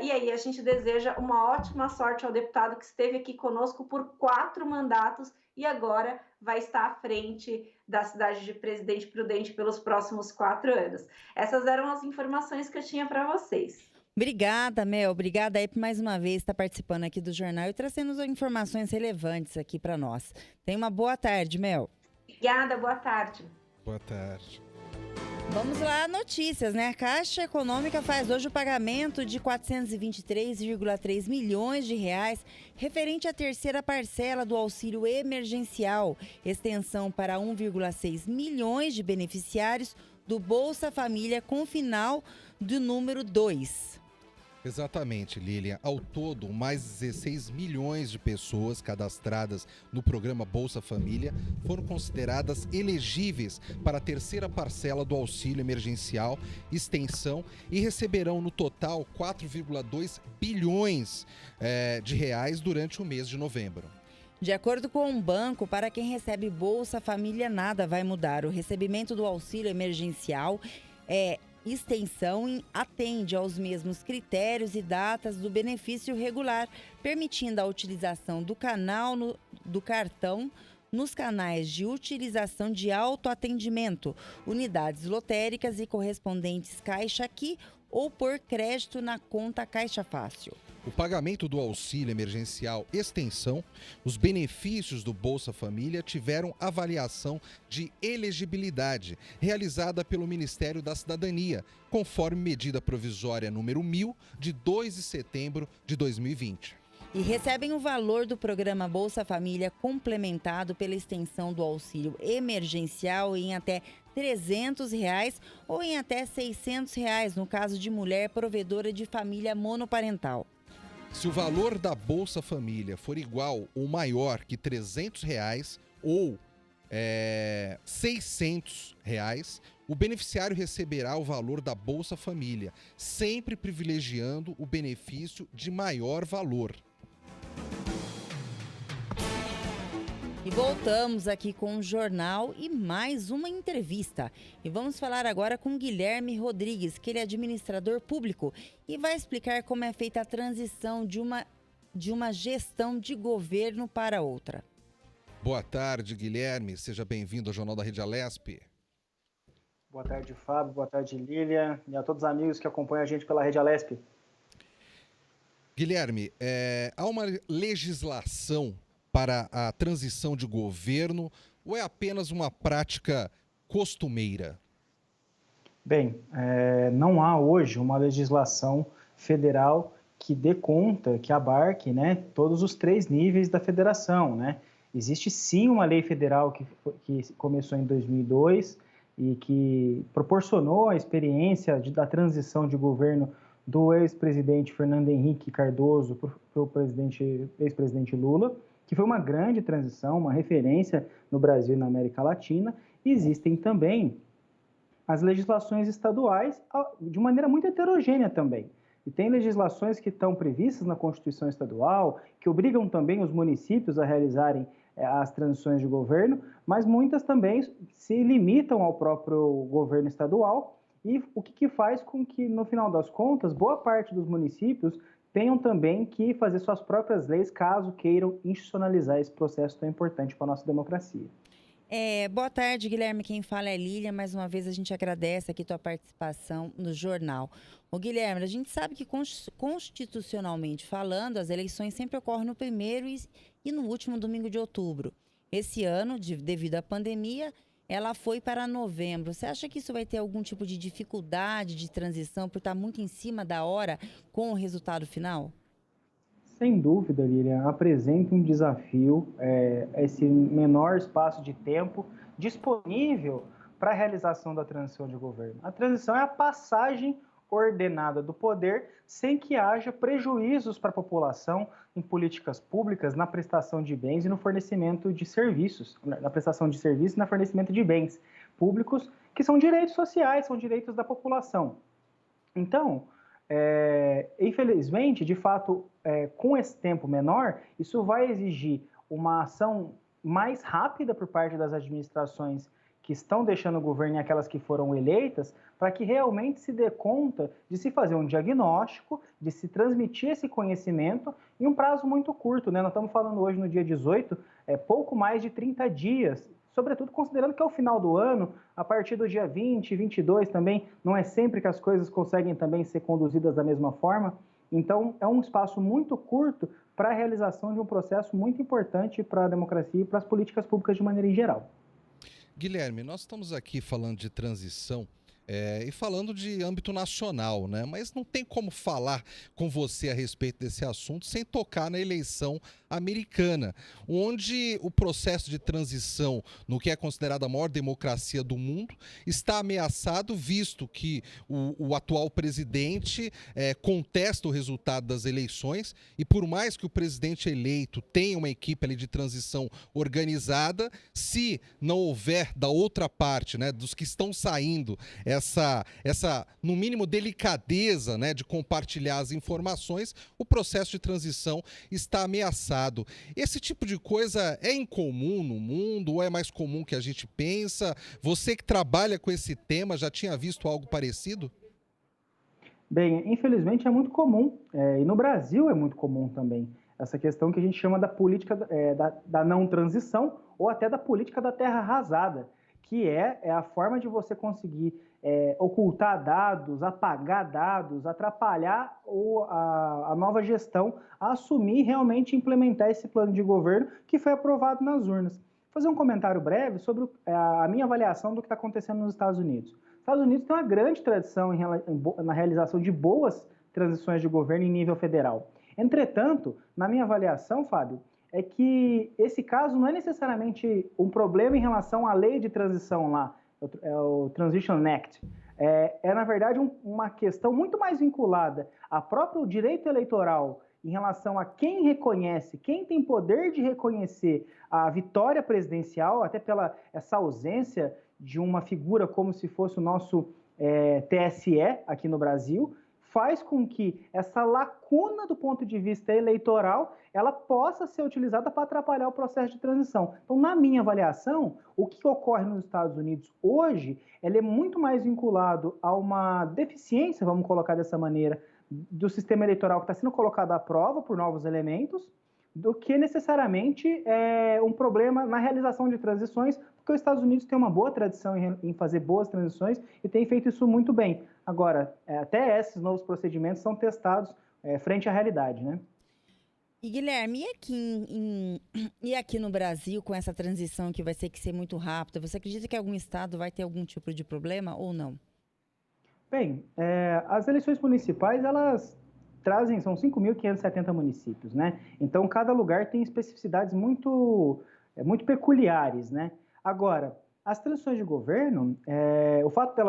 e aí a gente deseja uma ótima sorte ao deputado que esteve aqui conosco por 4 mandatos e agora vai estar à frente da cidade de Presidente Prudente pelos próximos 4 anos. Essas eram as informações que eu tinha para vocês. Obrigada, Mel. Obrigada aí por mais uma vez estar participando aqui do jornal e trazendo informações relevantes aqui para nós. Tenha uma boa tarde, Mel. Obrigada, boa tarde. Boa tarde. Vamos lá, notícias, né? A Caixa Econômica faz hoje o pagamento de 423,3 milhões de reais referente à terceira parcela do auxílio emergencial, extensão para 1,6 milhões de beneficiários do Bolsa Família com final do número 2. Exatamente, Lilian. Ao todo, mais 16 milhões de pessoas cadastradas no programa Bolsa Família foram consideradas elegíveis para a terceira parcela do auxílio emergencial, extensão, e receberão no total 4,2 bilhões de reais durante o mês de novembro. De acordo com o banco, para quem recebe Bolsa Família, nada vai mudar. O recebimento do auxílio emergencial extensão atende aos mesmos critérios e datas do benefício regular, permitindo a utilização do do cartão nos canais de utilização de autoatendimento, unidades lotéricas e correspondentes Caixa Aqui ou por crédito na conta Caixa Fácil. O pagamento do auxílio emergencial extensão, os benefícios do Bolsa Família tiveram avaliação de elegibilidade realizada pelo Ministério da Cidadania, conforme medida provisória número 1000 de 2 de setembro de 2020. E recebem o valor do programa Bolsa Família complementado pela extensão do auxílio emergencial em até R$ 300 ou em até R$ 600 no caso de mulher provedora de família monoparental. Se o valor da Bolsa Família for igual ou maior que R$ 300 ou R$ 600, o beneficiário receberá o valor da Bolsa Família, sempre privilegiando o benefício de maior valor. E voltamos aqui com o jornal e mais uma entrevista. E vamos falar agora com Guilherme Rodrigues, que ele é administrador público e vai explicar como é feita a transição de uma gestão de governo para outra. Boa tarde, Guilherme. Seja bem-vindo ao Jornal da Rede Alesp. Boa tarde, Fábio. Boa tarde, Lilian. E a todos os amigos que acompanham a gente pela Rede Alesp. Guilherme, há uma legislação para a transição de governo ou é apenas uma prática costumeira? Bem, não há hoje uma legislação federal que dê conta, que abarque, né, todos os 3 níveis da federação, né? Existe sim uma lei federal que começou em 2002 e que proporcionou a experiência da transição de governo do ex-presidente Fernando Henrique Cardoso para o ex-presidente Lula, que foi uma grande transição, uma referência no Brasil e na América Latina. E existem também as legislações estaduais de maneira muito heterogênea também. E tem legislações que estão previstas na Constituição Estadual, que obrigam também os municípios a realizarem as transições de governo, mas muitas também se limitam ao próprio governo estadual, e o que faz com que, no final das contas, boa parte dos municípios tenham também que fazer suas próprias leis caso queiram institucionalizar esse processo tão importante para a nossa democracia. Boa tarde, Guilherme. Quem fala é Lília. Mais uma vez a gente agradece aqui tua participação no jornal. Ô, Guilherme, a gente sabe que constitucionalmente falando, as eleições sempre ocorrem no primeiro e no último domingo de outubro. Esse ano, devido à pandemia, ela foi para novembro. Você acha que isso vai ter algum tipo de dificuldade de transição por estar muito em cima da hora com o resultado final? Sem dúvida, Lilian, apresenta um desafio, esse menor espaço de tempo disponível para a realização da transição de governo. A transição é a passagem ordenada do poder sem que haja prejuízos para a população em políticas públicas, na prestação de bens e no fornecimento de serviços, na prestação de serviços e no fornecimento de bens públicos, que são direitos sociais, são direitos da população. Então, infelizmente, de fato, com esse tempo menor, isso vai exigir uma ação mais rápida por parte das administrações que estão deixando o governo e aquelas que foram eleitas, para que realmente se dê conta de se fazer um diagnóstico, de se transmitir esse conhecimento em um prazo muito curto, né? Nós estamos falando hoje no dia 18, pouco mais de 30 dias, sobretudo considerando que é o final do ano, a partir do dia 20, 22 também, não é sempre que as coisas conseguem também ser conduzidas da mesma forma. Então, é um espaço muito curto para a realização de um processo muito importante para a democracia e para as políticas públicas de maneira em geral. Guilherme, nós estamos aqui falando de transição e falando de âmbito nacional, né? Mas não tem como falar com você a respeito desse assunto sem tocar na eleição americana, onde o processo de transição no que é considerada a maior democracia do mundo está ameaçado, visto que o atual presidente contesta o resultado das eleições e por mais que o presidente eleito tenha uma equipe ali de transição organizada, se não houver da outra parte, né, dos que estão saindo, essa no mínimo delicadeza, né, de compartilhar as informações, o processo de transição está ameaçado. Esse tipo de coisa é incomum no mundo ou é mais comum que a gente pensa? Você que trabalha com esse tema já tinha visto algo parecido? Bem, infelizmente é muito comum, e no Brasil é muito comum também, essa questão que a gente chama da política da não transição ou até da política da terra arrasada, que é a forma de você conseguir ocultar dados, apagar dados, atrapalhar a nova gestão a assumir realmente implementar esse plano de governo que foi aprovado nas urnas. Vou fazer um comentário breve sobre a minha avaliação do que está acontecendo nos Estados Unidos. Os Estados Unidos tem uma grande tradição na realização de boas transições de governo em nível federal. Entretanto, na minha avaliação, Fábio, é que esse caso não é necessariamente um problema em relação à lei de transição lá, é o Transition Act. Na verdade, uma questão muito mais vinculada ao próprio direito eleitoral em relação a quem reconhece, quem tem poder de reconhecer a vitória presidencial, até pela essa ausência de uma figura como se fosse o nosso TSE aqui no Brasil, faz com que essa lacuna do ponto de vista eleitoral ela possa ser utilizada para atrapalhar o processo de transição. Então, na minha avaliação, o que ocorre nos Estados Unidos hoje, ele é muito mais vinculado a uma deficiência, vamos colocar dessa maneira, do sistema eleitoral que está sendo colocado à prova por novos elementos, do que necessariamente um problema na realização de transições, porque os Estados Unidos têm uma boa tradição em fazer boas transições e tem feito isso muito bem. Agora, até esses novos procedimentos são testados frente à realidade, né? E Guilherme, e aqui no Brasil, com essa transição que vai ter que ser muito rápida, você acredita que algum estado vai ter algum tipo de problema ou não? Bem, as eleições municipais, elas são 5.570 municípios, né? Então, cada lugar tem especificidades muito peculiares, né? Agora, as transições de governo, o fato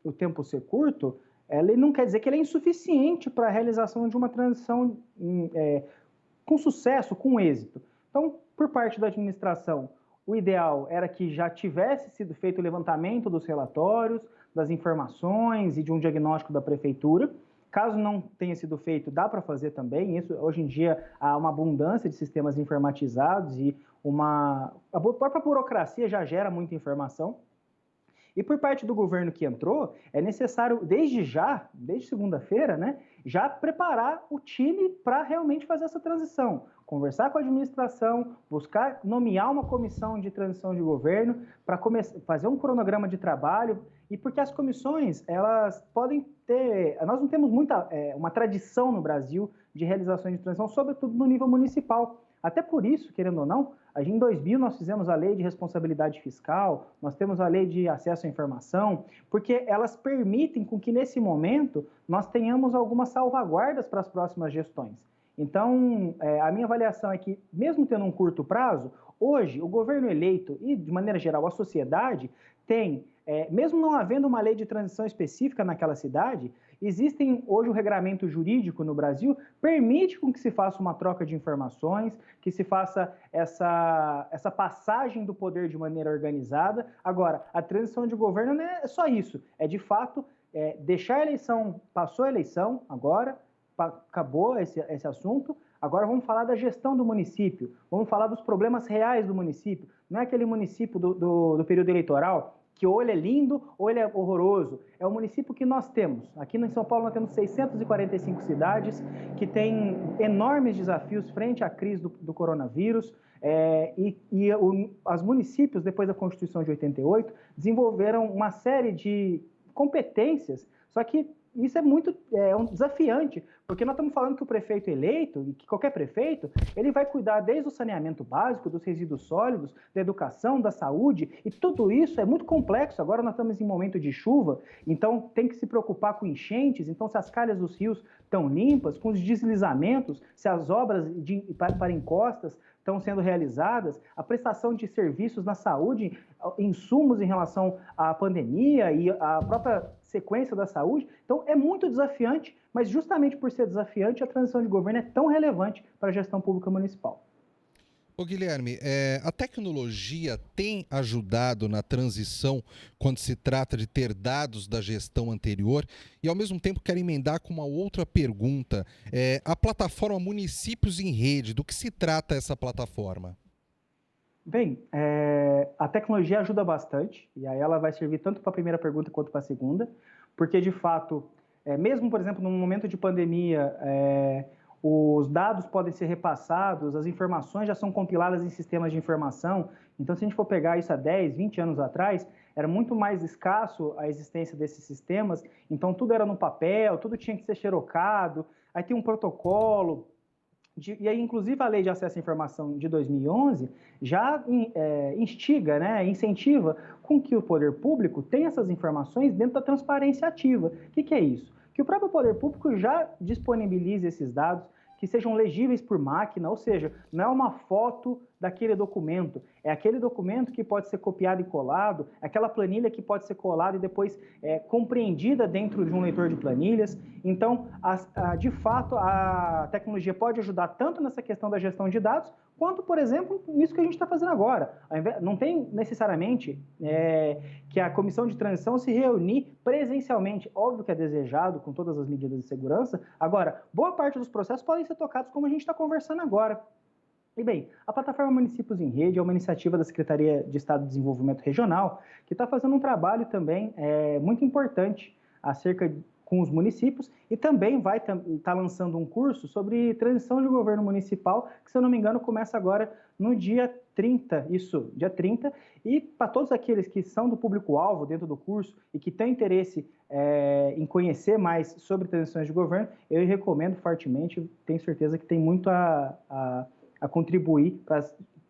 o tempo ser curto, ele não quer dizer que ele é insuficiente para a realização de uma transição com sucesso, com êxito. Então, por parte da administração, o ideal era que já tivesse sido feito o levantamento dos relatórios, das informações e de um diagnóstico da prefeitura. Caso não tenha sido feito, dá para fazer também. Isso, hoje em dia, há uma abundância de sistemas informatizados e a própria burocracia já gera muita informação. E por parte do governo que entrou, é necessário, desde segunda-feira, né, já preparar o time para realmente fazer essa transição. Conversar com a administração, buscar nomear uma comissão de transição de governo para fazer um cronograma de trabalho. E porque as comissões, elas podem ter... Nós não temos uma tradição no Brasil de realizações de transição, sobretudo no nível municipal. Até por isso, querendo ou não, em 2000 nós fizemos a lei de responsabilidade fiscal, nós temos a lei de acesso à informação, porque elas permitem com que nesse momento nós tenhamos algumas salvaguardas para as próximas gestões. Então, a minha avaliação é que, mesmo tendo um curto prazo, hoje o governo eleito e, de maneira geral, a sociedade tem, mesmo não havendo uma lei de transição específica naquela cidade, existem hoje o regramento jurídico no Brasil, permite com que se faça uma troca de informações, que se faça essa passagem do poder de maneira organizada. Agora, a transição de governo não é só isso, é de fato deixar a eleição, passou a eleição agora, acabou esse assunto, agora vamos falar da gestão do município, vamos falar dos problemas reais do município, não é aquele município do período eleitoral que ou ele é lindo ou ele é horroroso. É o município que nós temos. Aqui em São Paulo nós temos 645 cidades que têm enormes desafios frente à crise do coronavírus. Os municípios, depois da Constituição de 88, desenvolveram uma série de competências, só que isso é muito desafiante, porque nós estamos falando que o prefeito eleito, e que qualquer prefeito, ele vai cuidar desde o saneamento básico, dos resíduos sólidos, da educação, da saúde, e tudo isso é muito complexo. Agora nós estamos em momento de chuva, então tem que se preocupar com enchentes, então se as calhas dos rios estão limpas, com os deslizamentos, se as obras para encostas estão sendo realizadas, a prestação de serviços na saúde, insumos em relação à pandemia e a própria sequência da saúde. Então, é muito desafiante, mas justamente por ser desafiante, a transição de governo é tão relevante para a gestão pública municipal. Ô Guilherme, a tecnologia tem ajudado na transição quando se trata de ter dados da gestão anterior? E, ao mesmo tempo, quero emendar com uma outra pergunta. A plataforma Municípios em Rede, do que se trata essa plataforma? Bem, a tecnologia ajuda bastante, e aí ela vai servir tanto para a primeira pergunta quanto para a segunda, porque, de fato, mesmo, por exemplo, num momento de pandemia, os dados podem ser repassados, as informações já são compiladas em sistemas de informação. Então, se a gente for pegar isso há 10, 20 anos atrás, era muito mais escasso a existência desses sistemas, então tudo era no papel, tudo tinha que ser xerocado, aí tem um protocolo. E aí, inclusive, a Lei de Acesso à Informação de 2011 já instiga, incentiva com que o poder público tenha essas informações dentro da transparência ativa. O que é isso? Que o próprio poder público já disponibilize esses dados, que sejam legíveis por máquina, ou seja, não é uma foto daquele documento, é aquele documento que pode ser copiado e colado, aquela planilha que pode ser colada e depois compreendida dentro de um leitor de planilhas. Então, de fato, a tecnologia pode ajudar tanto nessa questão da gestão de dados, quanto, por exemplo, nisso que a gente está fazendo agora. Não tem necessariamente que a comissão de transição se reunir presencialmente. Óbvio que é desejado, com todas as medidas de segurança. Agora, boa parte dos processos podem ser tocados como a gente está conversando agora. E bem, a plataforma Municípios em Rede é uma iniciativa da Secretaria de Estado de Desenvolvimento Regional que está fazendo um trabalho também muito importante com os municípios, e também vai estar lançando um curso sobre transição de governo municipal, que, se eu não me engano, começa agora no dia 30, dia 30, e para todos aqueles que são do público-alvo dentro do curso e que têm interesse em conhecer mais sobre transições de governo, eu recomendo fortemente, tenho certeza que tem muito a contribuir para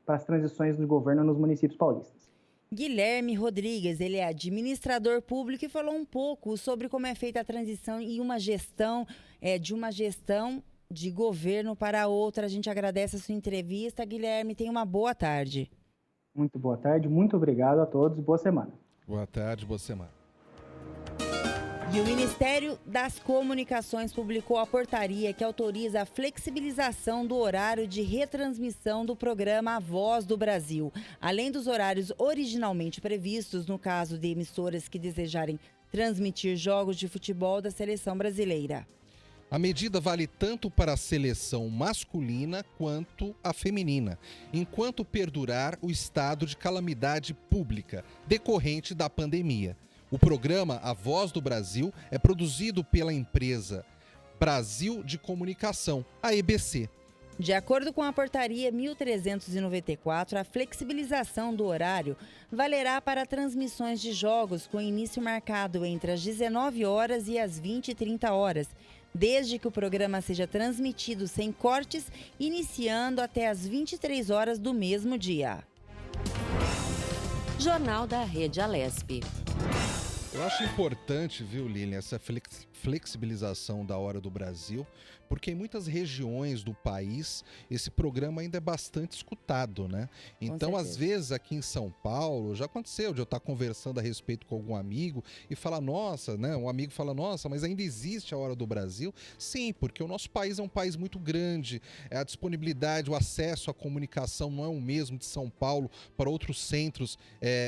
as transições do governo nos municípios paulistas. Guilherme Rodrigues, ele é administrador público e falou um pouco sobre como é feita a transição e uma gestão de uma gestão de governo para outra. A gente agradece a sua entrevista, Guilherme. Tenha uma boa tarde. Muito boa tarde, muito obrigado a todos e boa semana. Boa tarde, boa semana. E o Ministério das Comunicações publicou a portaria que autoriza a flexibilização do horário de retransmissão do programa A Voz do Brasil, além dos horários originalmente previstos no caso de emissoras que desejarem transmitir jogos de futebol da seleção brasileira. A medida vale tanto para a seleção masculina quanto a feminina, enquanto perdurar o estado de calamidade pública decorrente da pandemia. O programa A Voz do Brasil é produzido pela empresa Brasil de Comunicação, a EBC. De acordo com a portaria 1394, a flexibilização do horário valerá para transmissões de jogos com início marcado entre as 19 horas e as 20h30 horas, desde que o programa seja transmitido sem cortes, iniciando até as 23 horas do mesmo dia. Jornal da Rede Alesp. Eu acho importante, viu, Lilian, essa flexibilização da Hora do Brasil, porque em muitas regiões do país esse programa ainda é bastante escutado, né? Então, às vezes, aqui em São Paulo, já aconteceu de eu estar conversando a respeito com algum amigo e falar, nossa, né? Um amigo fala, nossa, mas ainda existe a Hora do Brasil? Sim, porque o nosso país é um país muito grande, a disponibilidade, o acesso à comunicação não é o mesmo de São Paulo para outros centros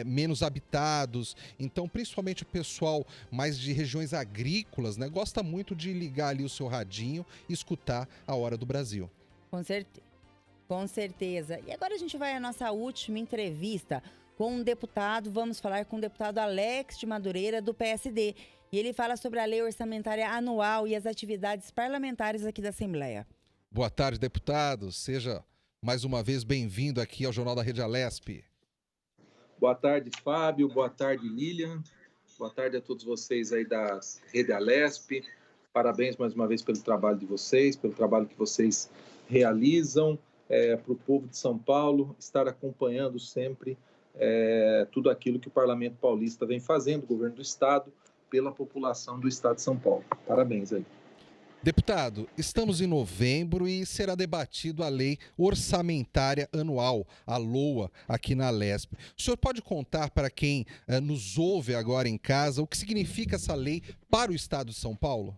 menos habitados. Então, principalmente o pessoal mais de regiões agrícolas, né, gosta muito de ligar ali o seu radinho e escutar a Hora do Brasil. Com certeza. E agora a gente vai à nossa última entrevista com um deputado, vamos falar com o deputado Alex de Madureira, do PSD. E ele fala sobre a lei orçamentária anual e as atividades parlamentares aqui da Assembleia. Boa tarde, deputado. Seja mais uma vez bem-vindo aqui ao Jornal da Rede Alesp. Boa tarde, Fábio. Boa tarde, Lilian. Boa tarde a todos vocês aí da Rede Alesp. Parabéns mais uma vez pelo trabalho de vocês, pelo trabalho que vocês realizam para o povo de São Paulo, estar acompanhando sempre tudo aquilo que o Parlamento Paulista vem fazendo, o governo do Estado, pela população do Estado de São Paulo. Parabéns aí. Deputado, estamos em novembro e será debatido a Lei Orçamentária Anual, a LOA, aqui na Alesp. O senhor pode contar para quem nos ouve agora em casa o que significa essa lei para o Estado de São Paulo?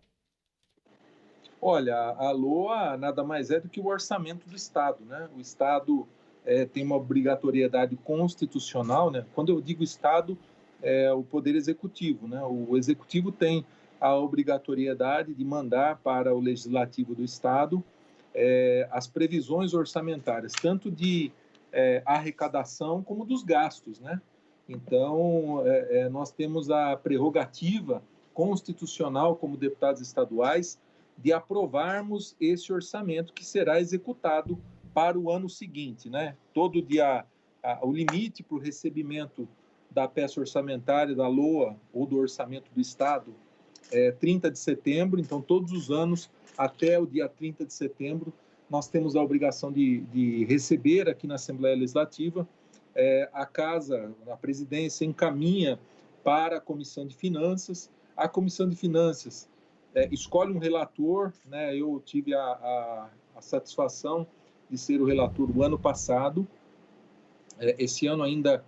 Olha, a LOA nada mais é do que o orçamento do Estado, né? O Estado tem uma obrigatoriedade constitucional, né? Quando eu digo Estado, é o Poder Executivo, né? O Executivo tem a obrigatoriedade de mandar para o Legislativo do Estado as previsões orçamentárias, tanto de arrecadação como dos gastos, né? Então, nós temos a prerrogativa constitucional, como deputados estaduais, de aprovarmos esse orçamento que será executado para o ano seguinte, né? Todo dia, o limite para o recebimento da peça orçamentária da LOA ou do orçamento do Estado 30 de setembro, então todos os anos, até o dia 30 de setembro, nós temos a obrigação de receber aqui na Assembleia Legislativa. A Casa, a Presidência, encaminha para a Comissão de Finanças. A Comissão de Finanças escolhe um relator, né? Eu tive a satisfação de ser o relator o ano passado. Esse ano ainda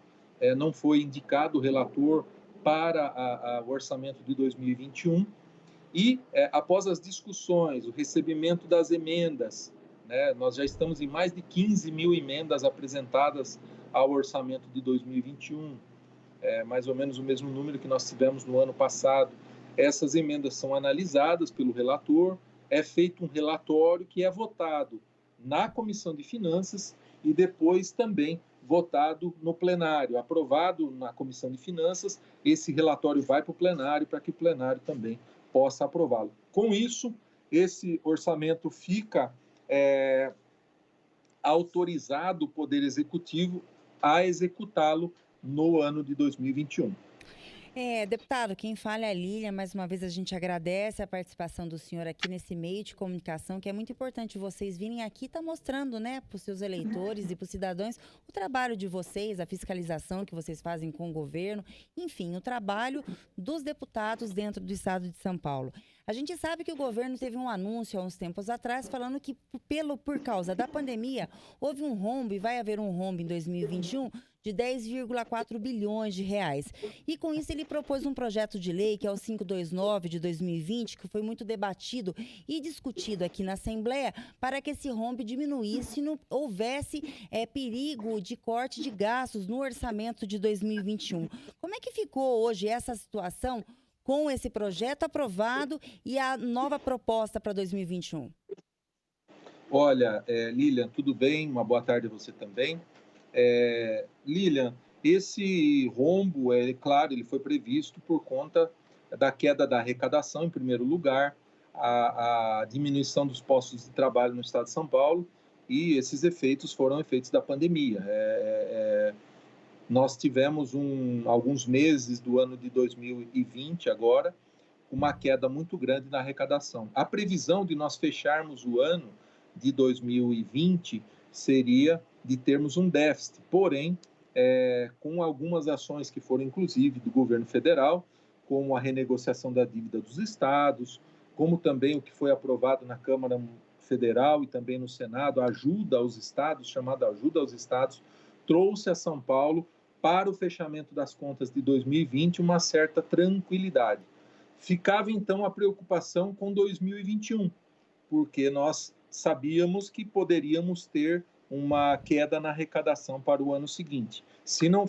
não foi indicado o relator para o orçamento de 2021 e, após as discussões, o recebimento das emendas, né, nós já estamos em mais de 15 mil emendas apresentadas ao orçamento de 2021, mais ou menos o mesmo número que nós tivemos no ano passado. Essas emendas são analisadas pelo relator, é feito um relatório que é votado na Comissão de Finanças e depois também votado no plenário, aprovado na Comissão de Finanças, esse relatório vai para o plenário para que o plenário também possa aprová-lo. Com isso, esse orçamento fica autorizado o Poder Executivo a executá-lo no ano de 2021. Deputado, quem fala é a Lilian. Mais uma vez a gente agradece a participação do senhor aqui nesse meio de comunicação, que é muito importante vocês virem aqui e tá mostrando, né, para os seus eleitores e para os cidadãos o trabalho de vocês, a fiscalização que vocês fazem com o governo, enfim, o trabalho dos deputados dentro do Estado de São Paulo. A gente sabe que o governo teve um anúncio há uns tempos atrás falando que por causa da pandemia houve um rombo e vai haver um rombo em 2021 de 10,4 bilhões de reais. E com isso ele propôs um projeto de lei, que é o 529 de 2020, que foi muito debatido e discutido aqui na Assembleia, para que esse rombo diminuísse e não houvesse perigo de corte de gastos no orçamento de 2021. Como é que ficou hoje essa situação com esse projeto aprovado e a nova proposta para 2021? Olha, Lilian, tudo bem? Uma boa tarde a você também. Lilian, esse rombo, claro, ele foi previsto por conta da queda da arrecadação, em primeiro lugar, a diminuição dos postos de trabalho no Estado de São Paulo, e esses efeitos foram efeitos da pandemia. Nós tivemos alguns meses do ano de 2020 agora, uma queda muito grande na arrecadação. A previsão de nós fecharmos o ano de 2020 seria de termos um déficit, porém, com algumas ações que foram, inclusive, do governo federal, como a renegociação da dívida dos estados, como também o que foi aprovado na Câmara Federal e também no Senado, a ajuda aos estados, chamada ajuda aos estados, trouxe a São Paulo, para o fechamento das contas de 2020, uma certa tranquilidade. Ficava, então, a preocupação com 2021, porque nós sabíamos que poderíamos ter uma queda na arrecadação para o ano seguinte, se não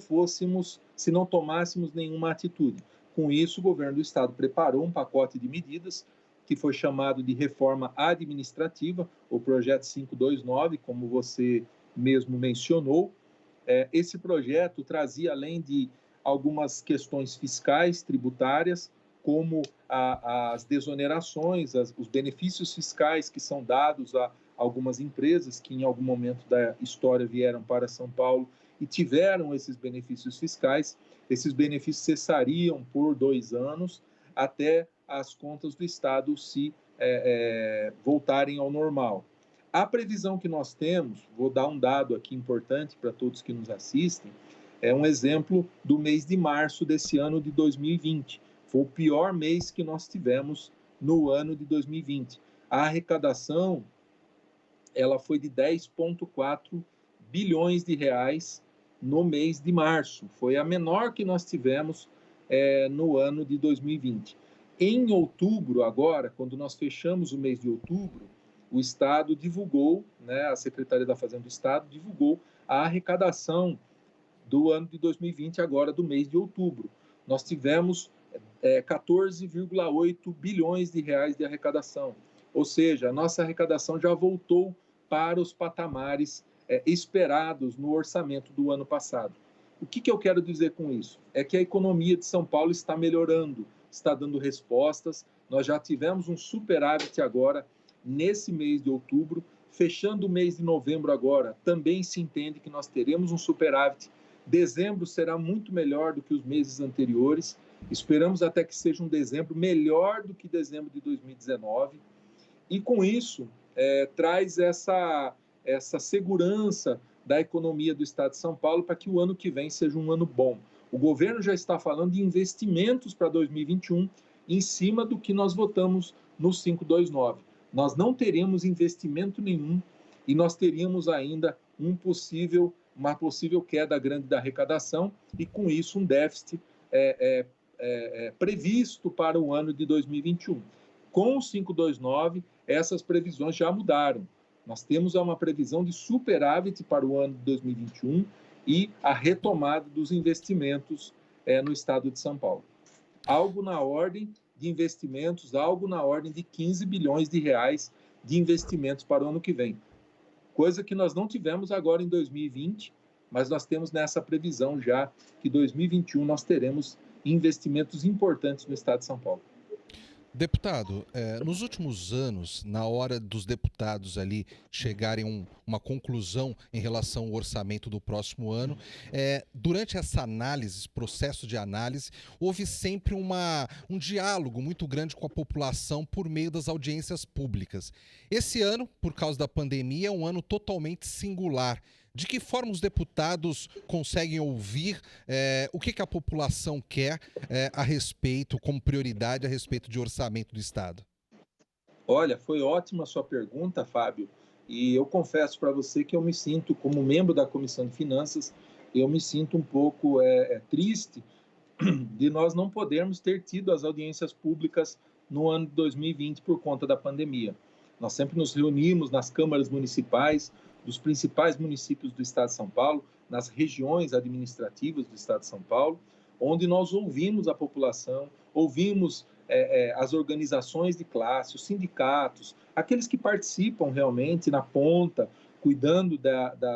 tomássemos nenhuma atitude. Com isso, o governo do Estado preparou um pacote de medidas que foi chamado de reforma administrativa, o projeto 529, como você mesmo mencionou, esse projeto trazia, além de algumas questões fiscais, tributárias, como as desonerações, os benefícios fiscais que são dados a algumas empresas que em algum momento da história vieram para São Paulo e tiveram esses benefícios fiscais. Esses benefícios cessariam por 2 anos até as contas do Estado se voltarem ao normal. A previsão que nós temos, vou dar um dado aqui importante para todos que nos assistem, é um exemplo do mês de março desse ano de 2020. Foi o pior mês que nós tivemos no ano de 2020. A arrecadação ela foi de 10,4 bilhões de reais no mês de março. Foi a menor que nós tivemos no ano de 2020. Em outubro, agora, quando nós fechamos o mês de outubro, o Estado divulgou, a Secretaria da Fazenda do Estado divulgou a arrecadação do ano de 2020, agora do mês de outubro. Nós tivemos 14,8 bilhões de reais de arrecadação. Ou seja, a nossa arrecadação já voltou para os patamares esperados no orçamento do ano passado. O que eu quero dizer com isso? É que a economia de São Paulo está melhorando, está dando respostas. Nós já tivemos um superávit agora, nesse mês de outubro. Fechando o mês de novembro agora, também se entende que nós teremos um superávit. Dezembro será muito melhor do que os meses anteriores. Esperamos até que seja um dezembro melhor do que dezembro de 2019. E com isso, traz essa segurança da economia do Estado de São Paulo para que o ano que vem seja um ano bom. O governo já está falando de investimentos para 2021 em cima do que nós votamos no 529. Nós não teremos investimento nenhum e nós teríamos ainda uma possível queda grande da arrecadação e, com isso, um déficit previsto para o ano de 2021. Com o 529, essas previsões já mudaram. Nós temos uma previsão de superávit para o ano de 2021 e a retomada dos investimentos no estado de São Paulo. Algo na ordem de investimentos, algo na ordem de 15 bilhões de reais de investimentos para o ano que vem. Coisa que nós não tivemos agora em 2020, mas nós temos nessa previsão já que 2021 nós teremos investimentos importantes no estado de São Paulo. Deputado, nos últimos anos, na hora dos deputados ali chegarem a uma conclusão em relação ao orçamento do próximo ano, durante essa análise, esse processo de análise, houve sempre um diálogo muito grande com a população por meio das audiências públicas. Esse ano, por causa da pandemia, é um ano totalmente singular. De que forma os deputados conseguem ouvir o que a população quer a respeito, como prioridade a respeito de orçamento do Estado? Olha, foi ótima a sua pergunta, Fábio. E eu confesso para você que eu me sinto, como membro da Comissão de Finanças, eu me sinto um pouco triste de nós não podermos ter tido as audiências públicas no ano de 2020 por conta da pandemia. Nós sempre nos reunimos nas câmaras municipais dos principais municípios do estado de São Paulo, nas regiões administrativas do estado de São Paulo, onde nós ouvimos a população, ouvimos as organizações de classe, os sindicatos, aqueles que participam realmente na ponta, cuidando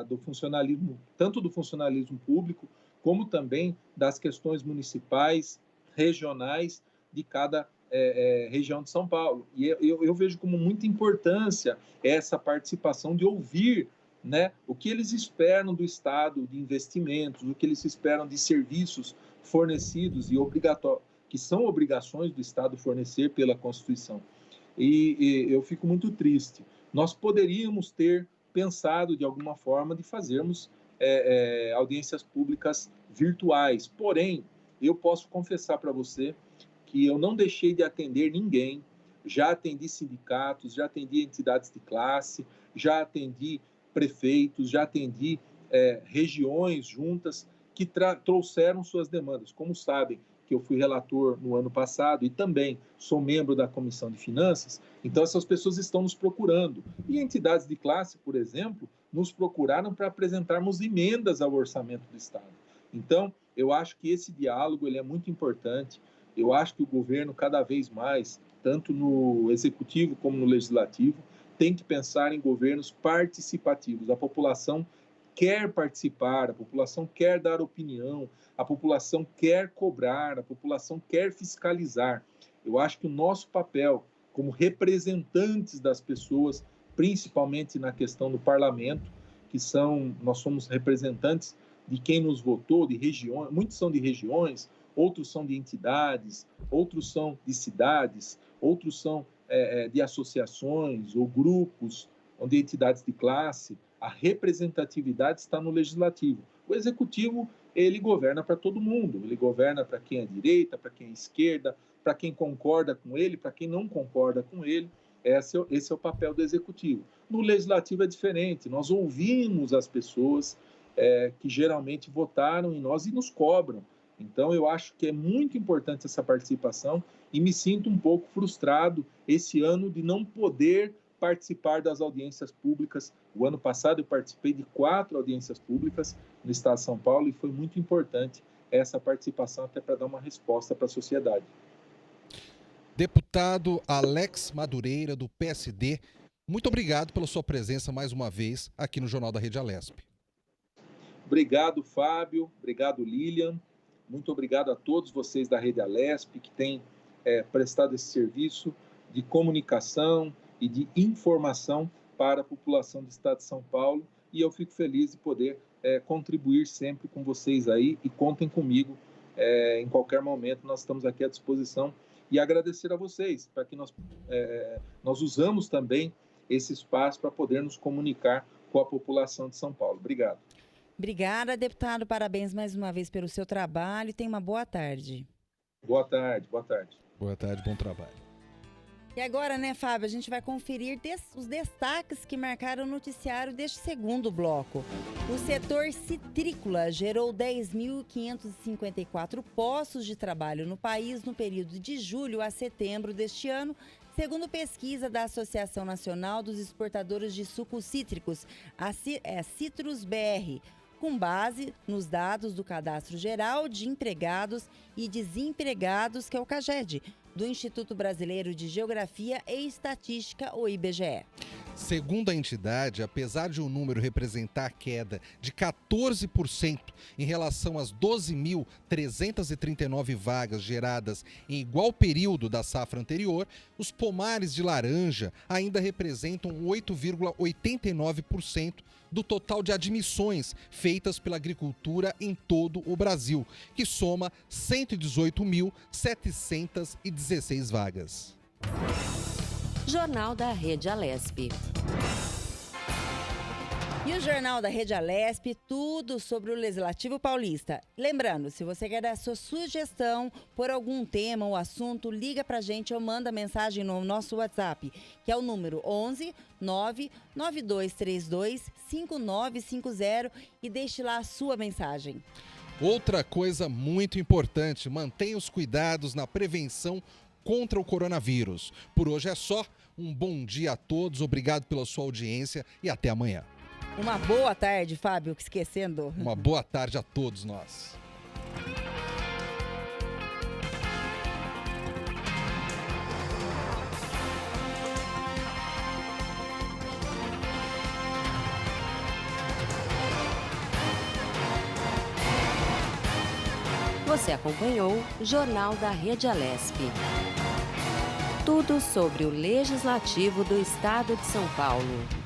do funcionalismo, tanto do funcionalismo público, como também das questões municipais, regionais de cada região de São Paulo. E eu vejo como muita importância essa participação de ouvir o que eles esperam do Estado de investimentos, o que eles esperam de serviços fornecidos e que são obrigações do Estado fornecer pela Constituição. E eu fico muito triste. Nós poderíamos ter pensado, de alguma forma, de fazermos audiências públicas virtuais. Porém, eu posso confessar para você que eu não deixei de atender ninguém. Já atendi sindicatos, já atendi entidades de classe, já atendi prefeitos, já atendi regiões juntas que trouxeram suas demandas. Como sabem que eu fui relator no ano passado e também sou membro da Comissão de Finanças, então essas pessoas estão nos procurando. E entidades de classe, por exemplo, nos procuraram para apresentarmos emendas ao orçamento do Estado. Então, eu acho que esse diálogo ele é muito importante. Eu acho que o governo, cada vez mais, tanto no executivo como no legislativo, tem que pensar em governos participativos. A população quer participar, a população quer dar opinião, a população quer cobrar, a população quer fiscalizar. Eu acho que o nosso papel como representantes das pessoas, principalmente na questão do parlamento, nós somos representantes de quem nos votou, de regiões, muitos são de regiões, outros são de entidades, outros são de cidades, outros são de associações ou grupos, onde entidades de classe. A representatividade está no legislativo. O executivo, ele governa para todo mundo, ele governa para quem é direita, para quem é esquerda, para quem concorda com ele, para quem não concorda com ele. Esse é o papel do executivo. No legislativo é diferente, nós ouvimos as pessoas que geralmente votaram em nós e nos cobram. Então, eu acho que é muito importante essa participação e me sinto um pouco frustrado esse ano de não poder participar das audiências públicas. O ano passado eu participei de 4 audiências públicas no estado de São Paulo e foi muito importante essa participação até para dar uma resposta para a sociedade. Deputado Alex Madureira, do PSD, muito obrigado pela sua presença mais uma vez aqui no Jornal da Rede Alesp. Obrigado, Fábio. Obrigado, Lilian. Muito obrigado a todos vocês da Rede Alesp que têm prestado esse serviço de comunicação e de informação para a população do estado de São Paulo. E eu fico feliz de poder contribuir sempre com vocês aí e contem comigo em qualquer momento. Nós estamos aqui à disposição e agradecer a vocês, para que nós usamos também esse espaço para poder nos comunicar com a população de São Paulo. Obrigado. Obrigada, deputado. Parabéns mais uma vez pelo seu trabalho e tenha uma boa tarde. Boa tarde, boa tarde. Boa tarde, bom trabalho. E agora, né, Fábio, a gente vai conferir os destaques que marcaram o noticiário deste segundo bloco. O setor citrícola gerou 10.554 postos de trabalho no país no período de julho a setembro deste ano, segundo pesquisa da Associação Nacional dos Exportadores de Sucos Cítricos, a Citrus BR, com base nos dados do Cadastro Geral de Empregados e Desempregados, que é o CAGED, do Instituto Brasileiro de Geografia e Estatística, o IBGE. Segundo a entidade, apesar de o número representar queda de 14% em relação às 12.339 vagas geradas em igual período da safra anterior, os pomares de laranja ainda representam 8,89% do total de admissões feitas pela agricultura em todo o Brasil, que soma 118.716 vagas. Jornal da Rede Alesp. E o Jornal da Rede Alesp, tudo sobre o Legislativo Paulista. Lembrando, se você quer dar sua sugestão por algum tema ou assunto, liga pra gente ou manda mensagem no nosso WhatsApp, que é o número 11 99232 5950 e deixe lá a sua mensagem. Outra coisa muito importante, mantenha os cuidados na prevenção contra o coronavírus. Por hoje é só. Um bom dia a todos, obrigado pela sua audiência e até amanhã. Uma boa tarde, Fábio, esquecendo. Uma boa tarde a todos nós. Você acompanhou o Jornal da Rede Alesp. Tudo sobre o Legislativo do Estado de São Paulo.